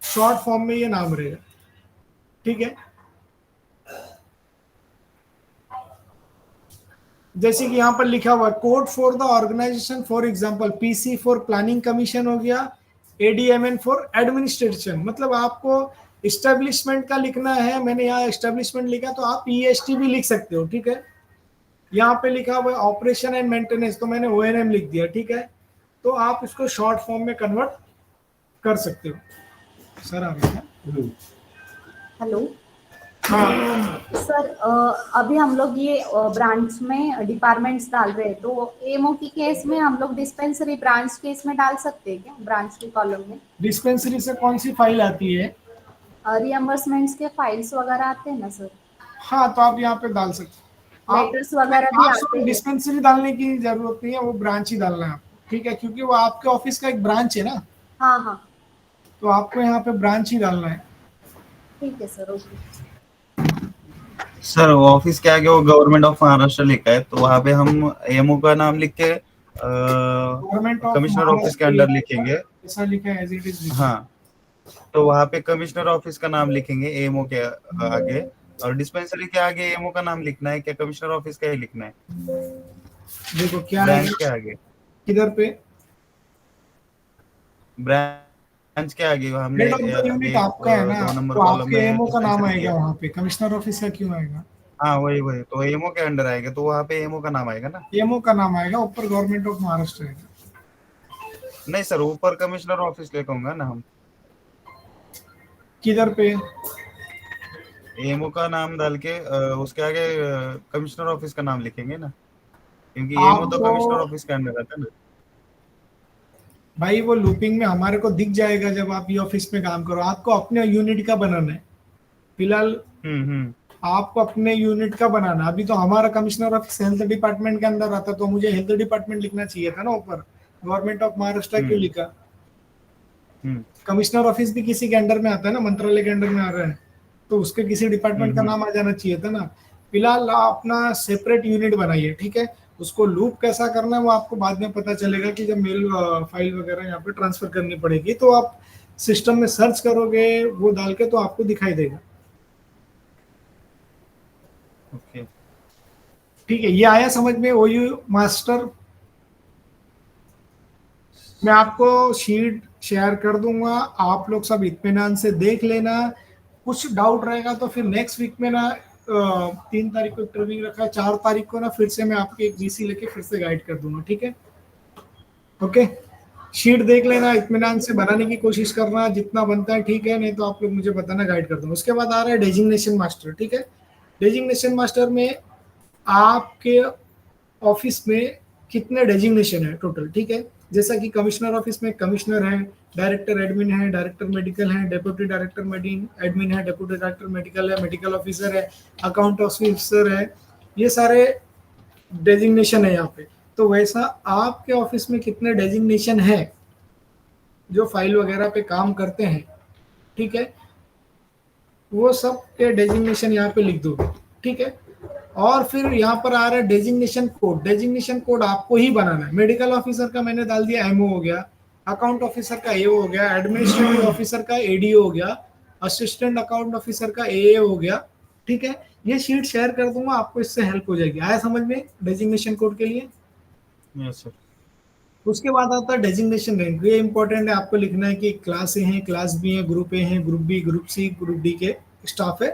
शॉर्ट फॉर्म में ये नाम रहेगा, ठीक है। जैसे कि यहाँ पर लिखा हुआ है code for the organisation, for example PC for planning commission हो गया, एडीएमएन फॉर एडमिनिस्ट्रेशन। मतलब आपको इस्टेब्लिशमेंट का लिखना है, मैंने यहाँ इस्टेब्लिशमेंट लिखा, तो आप ईएसटी भी लिख सकते हो, ठीक है। यहाँ पे लिखा हुआ है ऑपरेशन एंड मेंटेनेंस, तो मैंने ओएनएम लिख दिया, ठीक है। तो आप इसको शॉर्ट फॉर्म में कन्वर्ट कर सकते हो। सर आप हेलो हाँ सर, अभी हम लोग ये ब्रांच में डिपार्टमेंट्स डाल रहे हैं, तो एमओ की केस में हम लोग डिस्पेंसरी ब्रांच केस में डाल सकते हैं क्या, ब्रांच के कॉलम में? डिस्पेंसरी से कौन सी फाइल आती है? रिएम्बर्समेंट्स के फाइल्स वगैरह आते हैं ना सर, हाँ, तो आप यहाँ पे डाल सकते हो। लेटर्स वगैरह भी आते हैं। डिस्पेंसरी डालने की जरूरत नहीं है, वो ब्रांच ही डालना है आपको, ठीक है, क्योंकि वो आपके ऑफिस का एक ब्रांच है ना। हाँ हाँ, तो आपको यहाँ पे ब्रांच ही डालना है, ठीक है सर, ओके। सर ऑफिस के आगे वो गवर्नमेंट ऑफ महाराष्ट्र लिखा है, तो वहाँ पे हम एमओ का नाम लिख के गवर्नमेंट ऑफ कमिश्नर ऑफिस के अंडर लिखेंगे। ऐसा लिखा है, एज इट इज। हाँ, तो वहाँ पे कमिश्नर ऑफिस का नाम लिखेंगे एमओ के आगे, और डिस्पेंसरी के आगे एमओ का नाम लिखना है क्या, कमिश्नर ऑफिस का ही लिखना है? देखो क्या है ब्रांच के आगे, किधर पे, ब्रांच के आगे हमने हेड ऑफ द यूनिट आपका है ना, 2 नंबर तो कॉलम आपके में एमओ का नाम dispensary आएगा किया। वहाँ पे, कमिश्नर ऑफिस का क्यों आएगा? हाँ वही तो एमओ के अंडर आएगा, तो वहाँ पे एमओ का नाम आएगा ना। एमओ का नाम आएगा, ऊपर गवर्नमेंट ऑफ महाराष्ट्र आएगा। नहीं सर, ऊपर कमिश्नर ऑफिस लिखूंगा ना हम। किधर पे? एमओ का नाम डाल के उसके आगे कमिश्नर ऑफिस का नाम लिखेंगे ना, क्योंकि एमओ तो कमिश्नर ऑफिस के अंडर आता है ना। भाई वो लूपिंग में हमारे को दिख जाएगा जब आप ये ऑफिस में काम करो। आपको अपने यूनिट का बनाना है फिलहाल, आपको अपने यूनिट का बनाना। अभी तो हमारा कमिश्नर ऑफिस हेल्थ डिपार्टमेंट के अंदर आता, तो मुझे हेल्थ डिपार्टमेंट लिखना चाहिए था ना ऊपर, गवर्नमेंट ऑफ महाराष्ट्र क्यों लिखा? कमिश्नर ऑफिस भी किसी के अंडर में आता है ना, मंत्रालय के अंडर में आ रहा है, तो उसके किसी डिपार्टमेंट का नाम आ जाना चाहिए था ना। फिलहाल अपना सेपरेट यूनिट बनाइए, ठीक है। उसको लूप कैसा करना है वो आपको बाद में पता चलेगा कि जब मेल फाइल वगैरह यहाँ पे ट्रांसफर करनी पड़ेगी, तो आप सिस्टम में सर्च करोगे वो डाल के, तो आपको दिखाई देगा। ओके, ठीक है, ये आया समझ में? ओयू मास्टर, मैं आपको शीट शेयर कर दूंगा, आप लोग सब इत्मीनान से देख लेना। कुछ डाउट रहेगा तो फिर नेक्स्ट वीक में ना 3 तारीख को ट्रेनिंग रखा है, 4 तारीख को ना फिर से मैं आपके एक जीसी लेके फिर से गाइड कर दूंगा, ठीक है। ओके, शीट देख लेना, इत्मीनान से बनाने की कोशिश करना, जितना बनता है ठीक है, नहीं तो आप लोग मुझे बताना, गाइड कर दूंगा। उसके बाद आ रहा है डेजिग्नेशन मास्टर, ठीक है। डेजिग्नेशन मास्टर में आपके ऑफिस में कितने डेजिग्नेशन है टोटल, ठीक है। जैसा कि कमिश्नर ऑफिस में कमिश्नर है, डायरेक्टर एडमिन है, डायरेक्टर मेडिकल है, डेप्यूटी डायरेक्टर एडमिन है, डेप्यूटी डायरेक्टर मेडिकल है, मेडिकल ऑफिसर है, अकाउंट ऑफिसर है, ये सारे डेजिग्नेशन है यहाँ पे। तो वैसा आपके ऑफिस में कितने डेजिग्नेशन है जो फाइल वगैरह पे काम करते हैं, ठीक है, वो सब के डेजिग्नेशन यहाँ पे लिख दोगे, ठीक है। और फिर यहाँ पर आ रहा है डेजिग्नेशन कोड। डेजिग्नेशन कोड आपको ही बनाना है। मेडिकल ऑफिसर का मैंने डाल दिया एमओ हो गया, अकाउंट ऑफिसर का एओ हो गया, एडमिनिस्ट्रेटिव ऑफिसर का एडीओ हो गया, असिस्टेंट अकाउंट ऑफिसर का एए हो गया, ठीक है। ये शीट शेयर कर दूंगा आपको, इससे हेल्प हो जाएगी। आया समझ में डेजिग्नेशन कोड के लिए? Yes sir. उसके बाद आता है डेजिग्नेशन रैंक। ये इंपॉर्टेंट है, आपको लिखना है कि क्लास ए है, क्लास बी है, ग्रुप ए है, group B, group C, group D के स्टाफ है,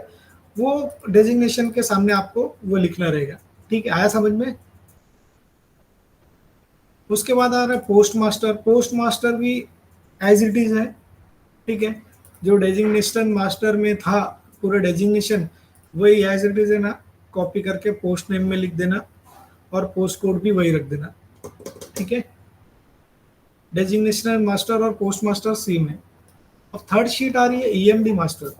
वो डेजिग्नेशन के सामने आपको वो लिखना रहेगा, ठीक है। आया समझ में? उसके बाद आ रहा है पोस्ट मास्टर। पोस्ट मास्टर भी एज इट इज है, ठीक है। जो डेजिग्नेशन मास्टर में था पूरा डेजिग्नेशन, वही एज इट इज है ना, कॉपी करके पोस्ट नेम में लिख देना और पोस्ट कोड भी वही रख देना, ठीक है। डेजिग्नेशन मास्टर और पोस्ट मास्टर सेम है। अब थर्ड शीट आ रही है ईएमडी मास्टर।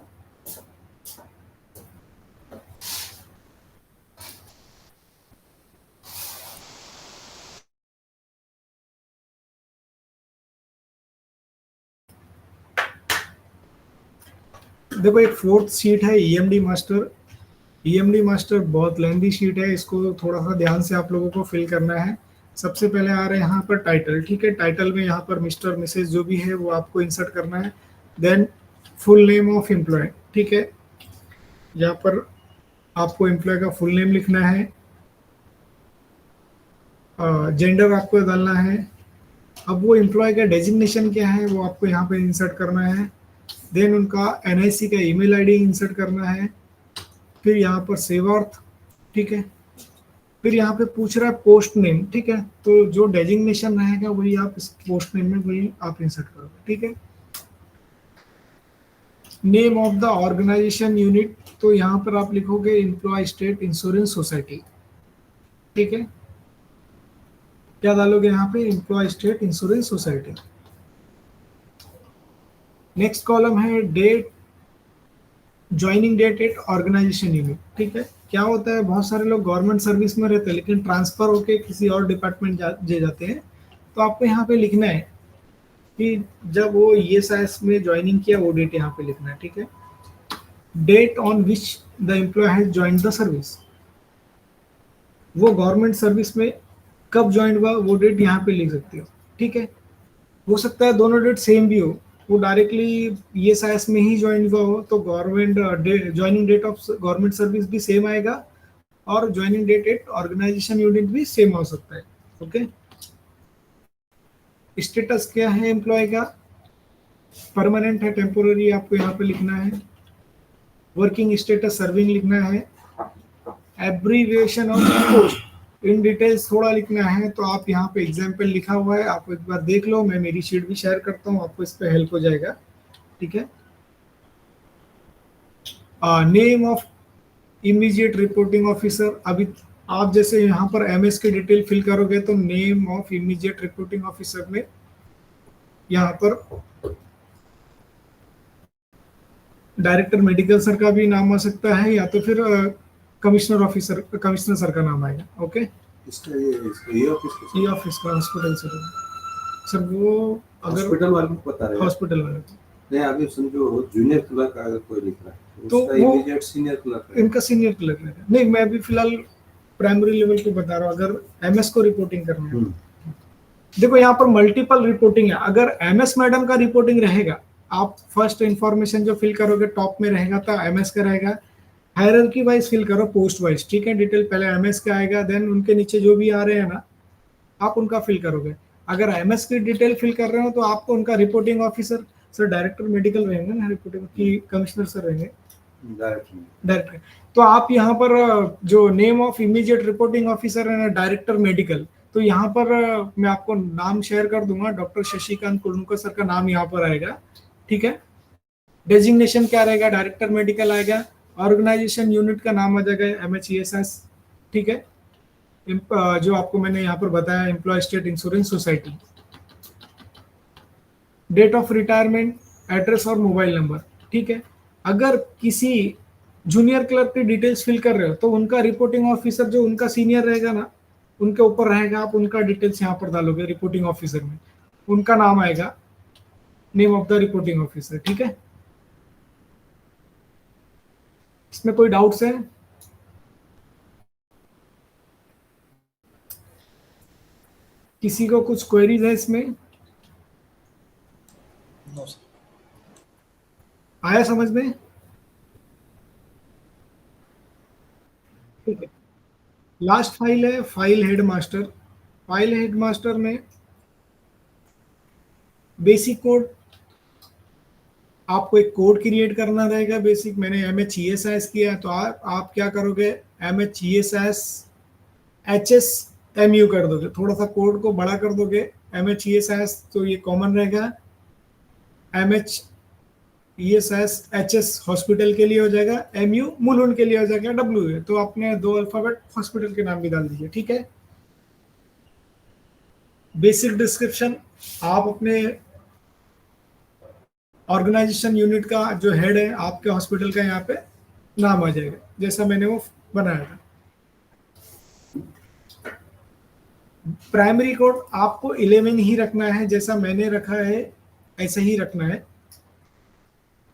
देखो एक फोर्थ शीट है ईएमडी मास्टर। ईएमडी मास्टर बहुत लेंथी शीट है, इसको थोड़ा सा ध्यान से आप लोगों को फिल करना है। सबसे पहले आ रहे हैं यहाँ पर टाइटल, ठीक है। टाइटल में यहाँ पर मिस्टर मिसेज जो भी है वो आपको इंसर्ट करना है। Then full name of employ, ठीक है। यहाँ पर आपको एम्प्लॉय का फुल नेम लिखना है, जेंडर आपको डालना है। अब वो एम्प्लॉय का डेजिग्नेशन क्या है वो आपको यहाँ पे इंसर्ट करना है। देन उनका एनआईसी का ईमेल आईडी इंसर्ट करना है। फिर यहाँ पर सेव अर्थ, ठीक है। फिर यहाँ पे पूछ रहा है पोस्ट नेम, ठीक है। तो जो डेजिग्नेशन रहेगा वही आप इस पोस्ट नेम में वही आप इंसर्ट करोगे, ठीक है। Name of the organisation unit, तो यहाँ पर आप लिखोगे एम्प्लॉय स्टेट इंश्योरेंस सोसाइटी, ठीक है। क्या डालोगे यहाँ पे? Employee state insurance society. Next column है date, joining date at organisation unit, ठीक है। क्या होता है, बहुत सारे लोग गवर्नमेंट सर्विस में रहते हैं लेकिन ट्रांसफर होके किसी और डिपार्टमेंट जाते हैं, तो आपको यहाँ पे लिखना है कि जब वो ईएसआईएस में ज्वाइनिंग किया वो डेट यहाँ पे लिखना है, ठीक है। Date on which the employ has joined the service, वो गवर्नमेंट सर्विस में कब ज्वाइन हुआ वो डेट यहाँ पे लिख सकते हो, ठीक है। हो सकता है दोनों डेट सेम भी हो, वो डायरेक्टली ईएसआईएस में ही ज्वाइन हुआ हो तो government joining date of government service भी सेम आएगा और joining date at organisation unit भी सेम हो सकता है, ओके। स्टेटस क्या है एम्प्लॉय का, परमानेंट है, टेम्पोररी आपको यहाँ पे लिखना है। वर्किंग स्टेटस सर्विंग लिखना है। Abbreviation of post in details थोड़ा लिखना है, तो आप यहाँ पे एग्जाम्पल लिखा हुआ है, आप एक बार देख लो। मैं मेरी शीट भी शेयर करता हूँ, आपको इस पे हेल्प हो जाएगा, ठीक है। Name of immediate reporting officer, अभी आप जैसे यहाँ पर एमएस की डिटेल फिल करोगे तो name of immediate reporting officer में यहाँ पर डायरेक्टर मेडिकल सर का भी नाम आ सकता है या तो फिर कमिश्नर सर का नाम आएगा, ओके। ये ऑफिस का हॉस्पिटल सर वो अगर हॉस्पिटल वाले को बता रहे हैं, हॉस्पिटल वाले को नहीं अभी समझो जूनियर क्लर्क अगर कोई लिख रहा है तो उसका वो इमीडिएट सीनियर क्लर्क है। इनका सीनियर क्लर्क रहेगा। नहीं, मैं अभी फिलहाल प्राइमरी लेवल को बता रहा हूँ, अगर एमएस को रिपोर्टिंग करना है। देखो यहाँ पर मल्टीपल रिपोर्टिंग है। अगर एमएस मैडम का रिपोर्टिंग रहेगा, आप फर्स्ट इंफॉर्मेशन जो फिल करोगे टॉप में रहेगा तो एमएस का रहेगा। हायरार्की वाइज फिल करो, पोस्ट वाइज, ठीक है। डिटेल पहले एमएस का आएगा, देन उनके नीचे जो भी आ रहे हैं ना आप उनका फिल करोगे। अगर एमएस की डिटेल फिल कर रहे हो तो आपको उनका reporting officer sir director medical रहेंगे ना, रिपोर्टिंग की कमिश्नर सर रहेंगे डायरेक्टर। तो आप यहाँ पर जो name of immediate reporting officer है ना डायरेक्टर मेडिकल, तो यहाँ पर मैं आपको नाम शेयर कर दूंगा, डॉक्टर शशिकांत कुलनुकर सर का नाम यहाँ पर आएगा, ठीक है। डेजिग्नेशन क्या रहेगा, डायरेक्टर मेडिकल आएगा। ऑर्गेनाइजेशन यूनिट का नाम आ जाएगा MHESS, ठीक है। जो आपको मैंने यहाँ पर बताया, employ state insurance society. Date of retirement, address और मोबाइल नंबर, ठीक है। अगर किसी जूनियर क्लर्क की डिटेल्स फिल कर रहे हो तो उनका रिपोर्टिंग ऑफिसर जो उनका सीनियर रहेगा ना, उनके ऊपर रहेगा, आप उनका डिटेल्स यहाँ पर डालोगे रिपोर्टिंग ऑफिसर में, उनका नाम आएगा, name of the reporting officer, ठीक है। इसमें कोई डाउट्स है? किसी को कुछ क्वेरीज है इसमें? No sir. आया समझ में? ठीक है। लास्ट फाइल है file head master. File head master में बेसिक कोड, आपको एक कोड क्रिएट करना रहेगा बेसिक। मैंने MHESS किया है, तो आप क्या करोगे, MHESS HSMU कर दोगे, थोड़ा सा कोड को बड़ा कर दोगे। MHESS तो ये कॉमन रहेगा, MHESS HS हॉस्पिटल के लिए हो जाएगा, MU मुलुंड के लिए हो जाएगा, W है तो आपने 2 अल्फाबेट हॉस्पिटल के नाम भी डाल दीजिए, ठीक है। बेसिक डिस्क्रिप्शन, आप अपने ऑर्गेनाइजेशन यूनिट का जो हेड है आपके हॉस्पिटल का यहाँ पे नाम आ जाएगा, जैसा मैंने वो बनाया था। प्राइमरी कोड आपको 11 ही रखना है, जैसा मैंने रखा है ऐसे ही रखना है।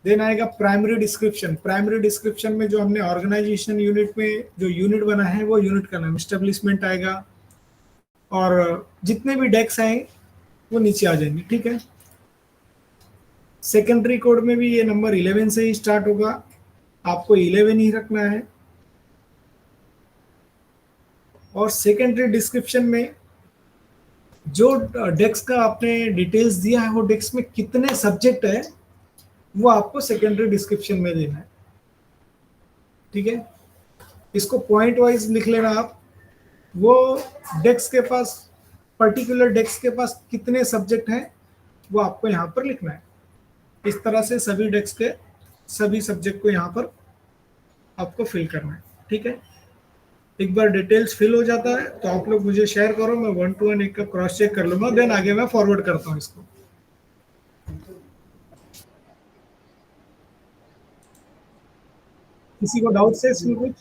देन आएगा प्राइमरी डिस्क्रिप्शन। प्राइमरी डिस्क्रिप्शन में जो हमने ऑर्गेनाइजेशन यूनिट में जो यूनिट बना है वो यूनिट का नाम, एस्टेब्लिशमेंट आएगा, और जितने भी डेस्क आए वो नीचे आ जाएंगे, ठीक है। सेकेंडरी कोड में भी ये नंबर 11 से ही स्टार्ट होगा, आपको 11 ही रखना है। और सेकेंडरी डिस्क्रिप्शन में जो डेस्क का आपने डिटेल्स दिया है वो डेस्क में कितने सब्जेक्ट है वो आपको सेकेंडरी डिस्क्रिप्शन में देना है, ठीक है। इसको पॉइंट वाइज लिख लेना आप, वो डेस्क के पास, पर्टिकुलर डेस्क के पास कितने सब्जेक्ट हैं वो आपको यहाँ पर लिखना है। इस तरह से सभी डेस्क के सभी सब्जेक्ट को यहाँ पर आपको फिल करना है, ठीक है। एक बार डिटेल्स फिल हो जाता है तो आप लोग मुझे शेयर करो, मैं 1 to 1 एक का क्रॉस चेक कर लूंगा, देन आगे मैं फॉरवर्ड करता हूँ इसको। किसी को डाउट है इसमें कुछ?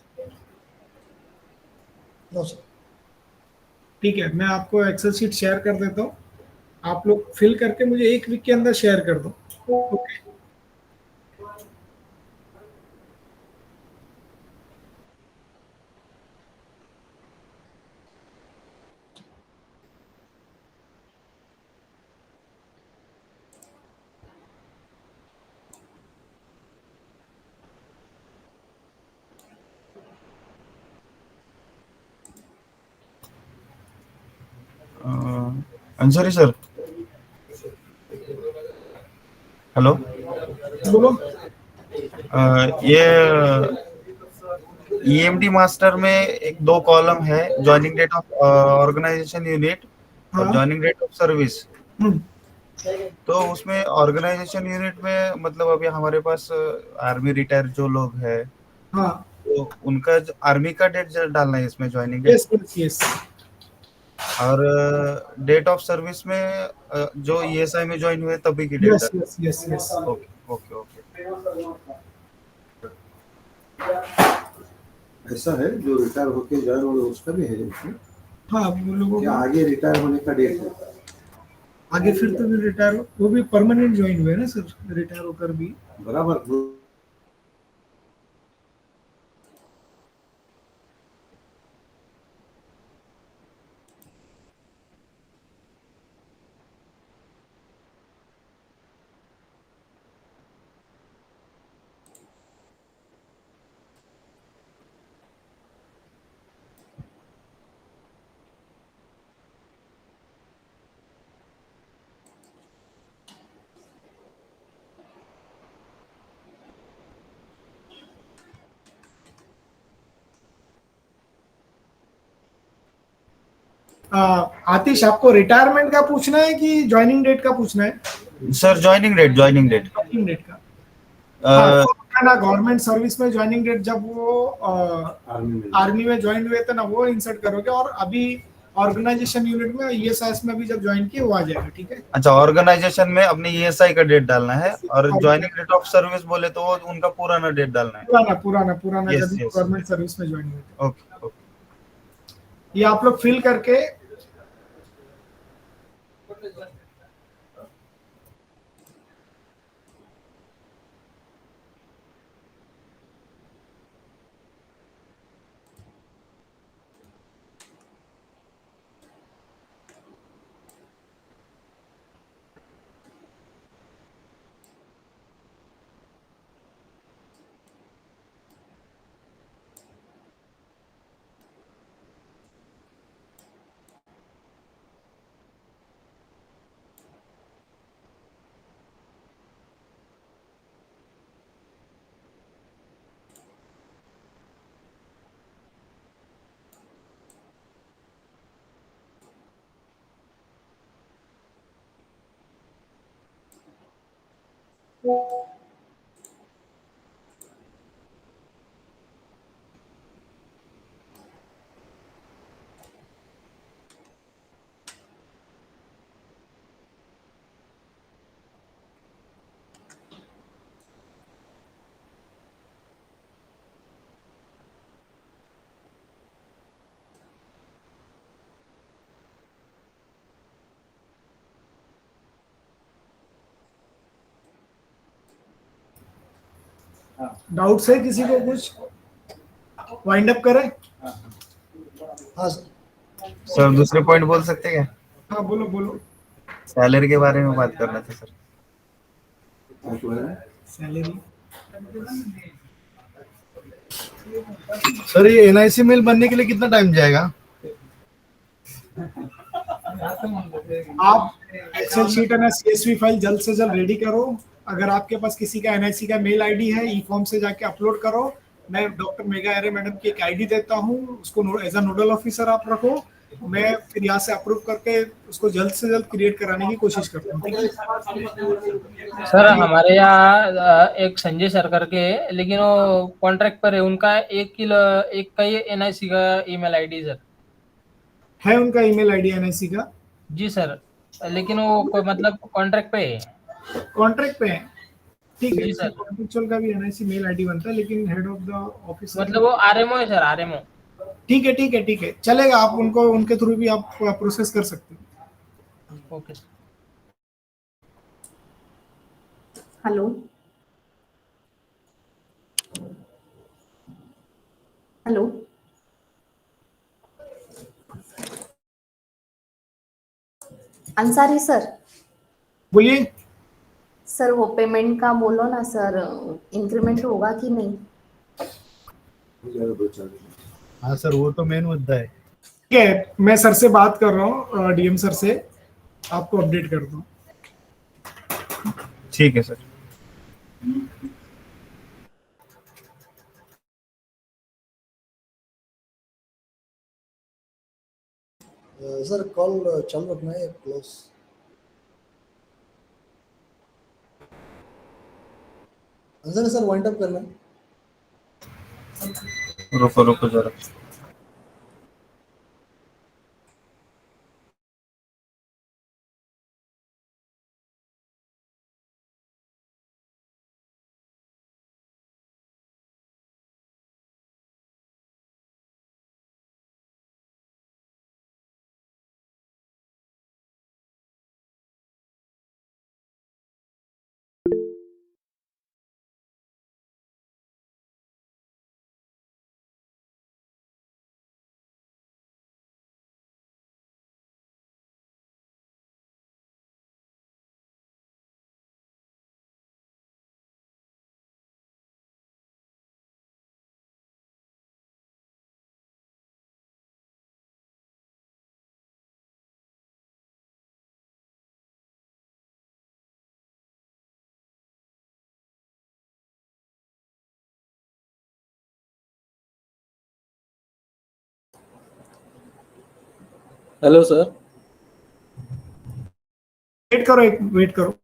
No sir. ठीक है, मैं आपको एक्सेल शीट शेयर कर देता हूँ, आप लोग फिल करके मुझे 1 वीक के अंदर शेयर कर दो, ओके। Ansari sir, hello. बोलो। ये EMD मास्टर में एक 2 कॉलम है, joining date of organisation unit और ज्वाइनिंग डेट ऑफ सर्विस। तो उसमें ऑर्गेनाइजेशन यूनिट में मतलब अभी हमारे पास आर्मी रिटायर जो लोग हैं, हाँ, तो उनका आर्मी का डेट डालना है इसमें, ज्वाइनिंग डेट। Yes yes. और डेट ऑफ सर्विस में जो ESI में ज्वाइन हुए तभी की date. Yes yes yes yes. Okay okay okay. ऐसा है जो रिटायर होके ज्वाइन हो उसका भी है इसमें? हाँ, वो लोगों क्या को आगे रिटायर होने का डेट है? आगे फिर तो भी रिटायर, वो भी परमानेंट ज्वाइन हुए ना सर, रिटायर होकर भी। बराबर। आतिश, आपको रिटायरमेंट का पूछना है कि ज्वाइनिंग डेट का पूछना है? Sir joining date joining date का। हाँ, तो उनका ना गवर्नमेंट सर्विस में ज्वाइनिंग डेट जब वो आर्मी में ज्वाइन हुए थे ना, वो इंसर्ट करोगे, और अभी ऑर्गेनाइजेशन यूनिट में ईएसआईएस में भी जब ज्वाइन किए वो आ जाएगा, ठीक है? अच्छा, ऑर्गेनाइजेशन में अपने ईएसआई का डेट डालना है, और ज्वाइनिंग डेट ऑफ सर्विस बोले तो वो उनका पुराना डेट डालना है। पुराना Yes, जब yes. गवर्नमेंट सर्विस में ज्वाइन हुए थे। Okay okay. ये आप लोग फिल करके डाउट्स है किसी को, कुछ वाइंड अप करें? हाँ सर दूसरे पॉइंट बोल सकते हैं क्या? हाँ, बोलो बोलो। सैलरी के बारे में बात करना था सर। सैलरी सर, ये एनआईसी मेल बनने के लिए कितना टाइम जाएगा? आप एक्सेल शीट और सीएसवी फाइल जल्द से जल्द रेडी करो। अगर आपके पास किसी का एनआईसी का मेल आईडी है, ई फॉर्म से जाके अपलोड करो। मैं डॉक्टर मेगा एरे मैडम की एक आईडी देता हूँ, उसको एज अ नोडल ऑफिसर आप रखो। मैं फिर यहाँ से अप्रूव करके उसको जल्द से जल्द क्रिएट कराने की कोशिश करता हूँ, ठीक है? सर हमारे यहाँ एक संजय सर करके है, लेकिन वो कॉन्ट्रैक्ट पर है। उनका एक का ही एनआईसी का ईमेल आईडी सर है। उनका ईमेल आईडी एनआईसी का? जी सर, लेकिन वो मतलब कॉन्ट्रैक्ट पे है। कॉन्ट्रैक्ट पे है, ठीक है। जी सर, कॉन्ट्रेक्चुअल का भी एनआईसी मेल आईडी बनता है, लेकिन हेड ऑफ द ऑफिस मतलब वो आरएमओ है सर, आरएमओ। ठीक है, ठीक है, ठीक है, चलेगा। आप उनको उनके थ्रू भी आप प्रोसेस कर सकते हो। Okay. Hello hello Ansari sir, बोलिए। सर वो पेमेंट का बोलो ना सर, इंक्रीमेंट होगा कि नहीं? हाँ सर, वो तो मेन मुद्दा है। ठीक है, मैं सर से बात कर रहा हूँ, डीएम सर से, आपको अपडेट करता हूँ। ठीक है सर। सर कॉल चालू रखना है, क्लोज। अंजन सर, वाइंड अप करना है। रुको रुको जरा। Hello sir. वेट करो, एक वेट करो।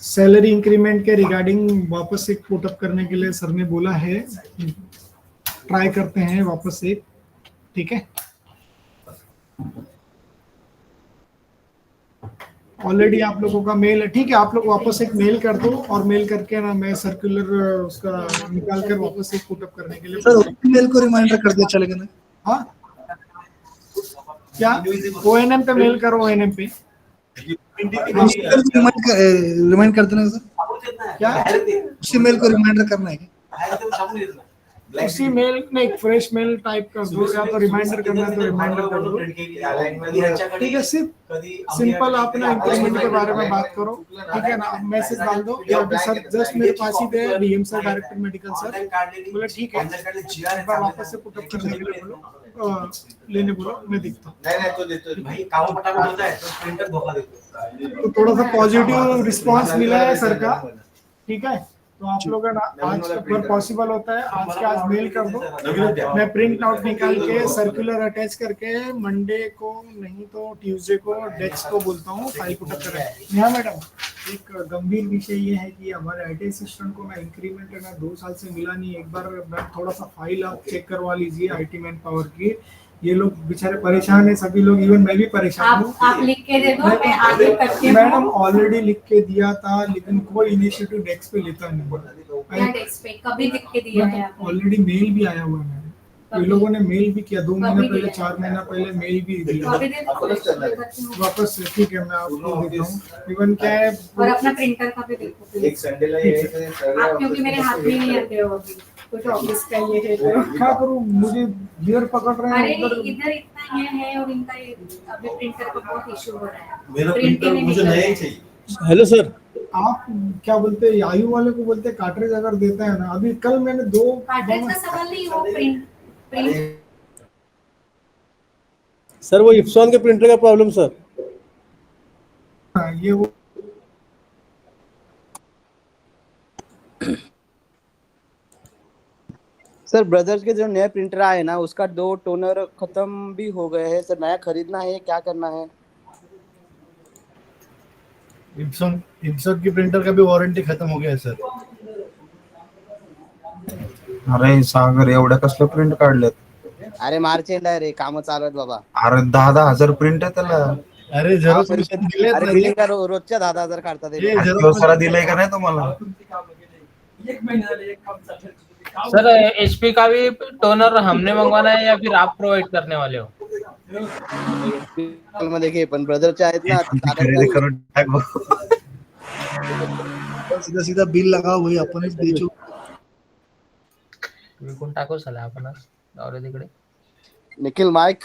सैलरी इंक्रीमेंट के रिगार्डिंग वापस एक पुटअप करने के लिए सर ने बोला है, ट्राई करते हैं वापस एक, ठीक है। ऑलरेडी आप लोगों का मेल है, ठीक है, आप लोग वापस एक मेल कर दो और मेल करके ना मैं सर्कुलर उसका निकाल कर वापस एक पुटअप करने के लिए सर मेल को रिमाइंडर कर दिया चलेगा ना? हाँ क्या ओएनएम पे मेल करो, ओएनएम पे रिमाइंड कर देना सर। क्या उसी मेल को रिमाइंडर करना है क्या? उसी मेल में एक फ्रेश मेल टाइप कर दो, या तो रिमाइंडर करना है तो रिमाइंडर कर दो, ठीक है। सिंपल आप ना इंक्रीमेंट के बारे में बात करो, ठीक है ना। मैसेज डाल दो कि अभी सर जस्ट मेरे पास ही थे DM sir, director medical sir, बोले ठीक है एक बार वापस से पुटअप करने के लिए बोलो, लेने बोलो, मैं देखता हूँ। तो थोड़ा सा पॉजिटिव रिस्पांस मिला है सर का, ठीक है। तो आप लोग ना आज अगर पॉसिबल होता है आज के आज मेल कर दो, मैं प्रिंट आउट निकाल के सर्कुलर अटैच करके मंडे को नहीं तो ट्यूसडे को डेस्क को बोलता हूँ फाइल पुटअप करें। हाँ मैडम, एक गंभीर विषय ये है कि हमारे आईटी असिस्टेंट को मैं इंक्रीमेंट है ना 2 साल से मिला नहीं। एक बार मैं थोड़ा सा फाइल आप चेक करवा लीजिए आईटी मैन पावर की, ये लोग बेचारे परेशान है, सभी लोग, इवन मैं भी परेशान हूँ। आप लिख के दे दो, मैं आगे करके मैडम ऑलरेडी लिख के दिया था, लेकिन कोई इनिशिएटिव डेस्क पे लेता नहीं। डेस्क पे कभी लिख के दिया है आपने? ऑलरेडी मेल भी आया हुआ है, ये लोगों ने मेल भी किया 2 महीने पहले, 4 महीना पहले मेल भी दिया वापस। ठीक है, मैं आपको देता हूँ। इवन क्या है, और अपना प्रिंटर का भी देखो एक संडे आप, क्योंकि मेरे हाथ में नहीं आते हो अभी कुछ ऑफिस का ये है तो क्या करूँ, मुझे गियर पकड़ रहे हैं। अरे इधर इतना ये है और इनका ये अभी प्रिंटर का बहुत इशू हो रहा है। मेरा प्रिंटर मुझे नया ही चाहिए। Hello sir. आप क्या बोलते हैं, आयु वाले को बोलते हैं कार्ट्रिज अगर देता है ना, अभी कल मैंने 2 कार्ट्रिज का सवाल नहीं, वो प्रिंट सर वो इप्सॉन के प्रिंटर का प्रॉब्लम सर। ये वो सर ब्रदर्स के जो नए प्रिंटर आए ना उसका 2 टोनर खत्म भी हो गए हैं सर, नया खरीदना है, क्या करना है? इप्सन की प्रिंटर का भी वारंटी खत्म हो गया है सर। अरे सागर एवढ्या कसलं प्रिंट काढलेत? अरे मार्चेंड आहे रे, काम चालू आहेत बाबा। अरे 10,000 प्रिंट आहे त्याला। अरे झेरॉक्स मशीन दिलेत अरे ना, बिलिंग का रोजच्या 10,000 काढतात ते। सारा दिलाय का नाही तुम्हाला? सर एचपी का भी टोनर हमने मंगवाना है या फिर आप प्रोवाइड करने वाले हो? मध्ये घे, पण ब्रदरचे आहेत ना खरेदी करून टाक। सीधा सीधा बिल लगाओ, वही आपणच बेचू। विकून टाकू चला आपण जाऊ तिकडे। निखिल माइक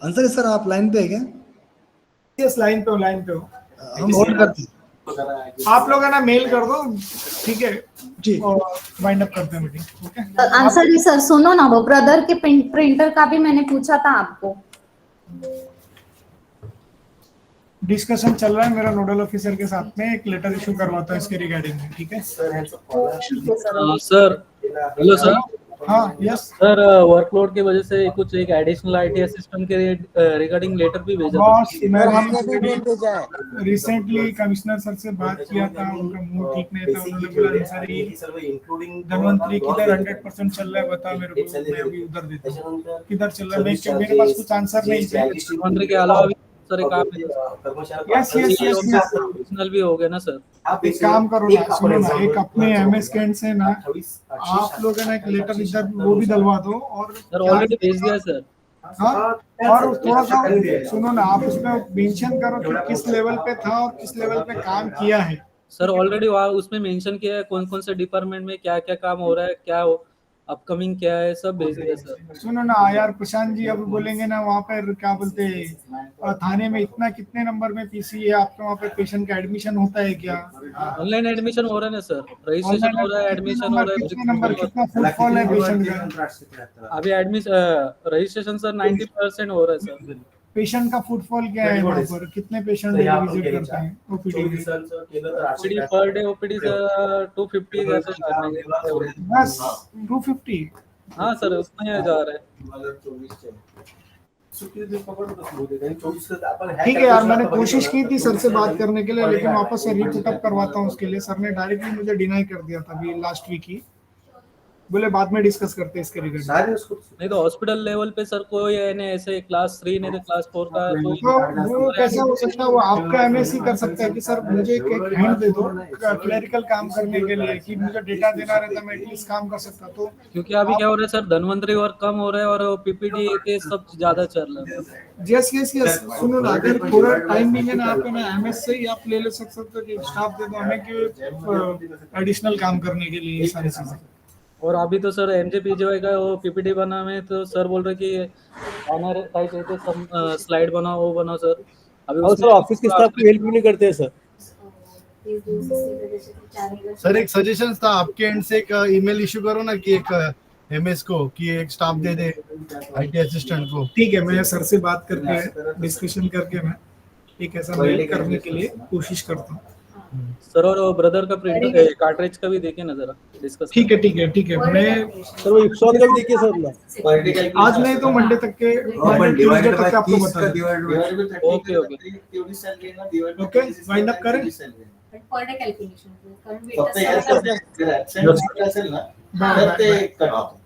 आंसर सर आप लाइन पे है क्या? यस, लाइन पे हो। हम होल्ड करते हैं। आप लोग है ना मेल कर दो, ठीक है जी, और वाइंड अप करते हैं मीटिंग। ओके आंसर जी सर, सुनो ना, वो ब्रदर के प्रिंटर का भी मैंने पूछा था आपको। डिस्कशन चल रहा है मेरा नोडल ऑफिसर के साथ में, एक लेटर इशू करवाता है इसके रिगार्डिंग में, ठीक है सर। Hello sir. हाँ यस सर वर्कलोड की वजह से कुछ एक एडिशनल आईटी असिस्टेंट के रिगार्डिंग लेटर भी भेजा बॉस, मैं भेजा है। रिसेंटली कमिश्नर सर से बात किया था, उनका मूड ठीक नहीं था, उन्होंने बोला सर धनवंतरी किधर 100% चल रहा है बता मेरे को, मैं अभी उधर देता हूँ। किधर चल रहा है, मेरे पास कुछ आंसर नहीं है। धनवंतरी के अलावा भी सर एक काम yes yes yes yes professional भी हो गए ना सर। एक काम करो ना, सुनो ना, एक अपने एमएस कैंट से ना आप लोग है ना एक लेटर इधर वो भी डलवा दो। और सर ऑलरेडी भेज दिया सर। हाँ, और थोड़ा सा सुनो ना, आप उसमें मेंशन करो कि किस लेवल पे था और किस लेवल पे काम किया है। सर ऑलरेडी वहाँ उसमें मेंशन किया है कौन कौन से डिपार्टमेंट में क्या क्या काम हो रहा है, क्या अपकमिंग क्या है, सब भेज दिया सर। सुनो ना यार प्रशांत जी, अब बोलेंगे ना वहाँ पर क्या बोलते हैं थाने में इतना कितने नंबर में पीसी है आपके वहाँ पे पेशेंट का एडमिशन होता है क्या? ऑनलाइन एडमिशन हो रहा है ना सर, रजिस्ट्रेशन हो रहा है, एडमिशन हो रहा है। कितने नंबर कितना फुटफॉल है पेशेंट का? अभी रजिस्ट्रेशन सर 90% हो रहा है सर। पेशेंट का फुटफॉल क्या है वहाँ पर? कितने पेशेंट विजिट करते हैं ओपीडी में? OPD per day OPD sir 250 बस 250? हाँ सर उतना ही जा रहा है। ठीक है यार, मैंने कोशिश की थी सर से बात करने के लिए, लेकिन वापस से रीपुट अप करवाता हूँ उसके लिए। सर ने डायरेक्टली मुझे डिनाई कर दिया था अभी लास्ट वीक ही, बोले बाद में डिस्कस करते हैं इसके रिगार्डिंग। नहीं तो हॉस्पिटल लेवल पे सर कोई है नहीं ऐसे क्लास 3 नहीं तो क्लास 4 का तो वो कैसा हो सकता है? वो आपका एमएससी कर सकता है कि सर मुझे एक हैंड दे दो क्लरिकल काम करने के लिए, कि मुझे डेटा देना रहता मैं एटलीस्ट काम कर सकता। तो क्योंकि अभी क्या हो रहा है सर, धनवंतरी वर्क कम हो रहा है और पीपीडी के सब ज्यादा चल रहा है। यस यस यस, सुनो ना, अगर थोड़ा टाइम भी है ना आप ना एमएस से ही आप ले सकते हो कि स्टाफ दे दो हमें कि एडिशनल काम करने के लिए सारी चीजें। और अभी तो सर एमजेपीजीवाई का वो पीपीटी बना में तो सर बोल रहे कि बैनर टाइप है सब स्लाइड बनाओ वो बनाओ सर। अभी और सर ऑफिस के स्टाफ की हेल्प भी नहीं करते हैं सर। सर एक सजेशन था आपके एंड से, एक ईमेल इशू करो ना कि एक एमएस को कि एक staff they they IT assistant को। ठीक है, मैं सर से बात करके डिस्कशन करके मैं एक ऐसा मेल करने के लिए कोशिश करता हूँ सर। और ब्रदर का प्रिंटर कार्ट्रिज का भी देखिए ना जरा डिस्कस। ठीक है ठीक है ठीक है, मैं सर वो इप्सॉन का भी देखिए सर ना। आज नहीं तो मंडे तक के ट्यूसडे तक आपको बता दूं। Okay okay okay, wind up करें। पर डे कैलकुलेशन फक्त याचं असेल ना तर ते कट होतं.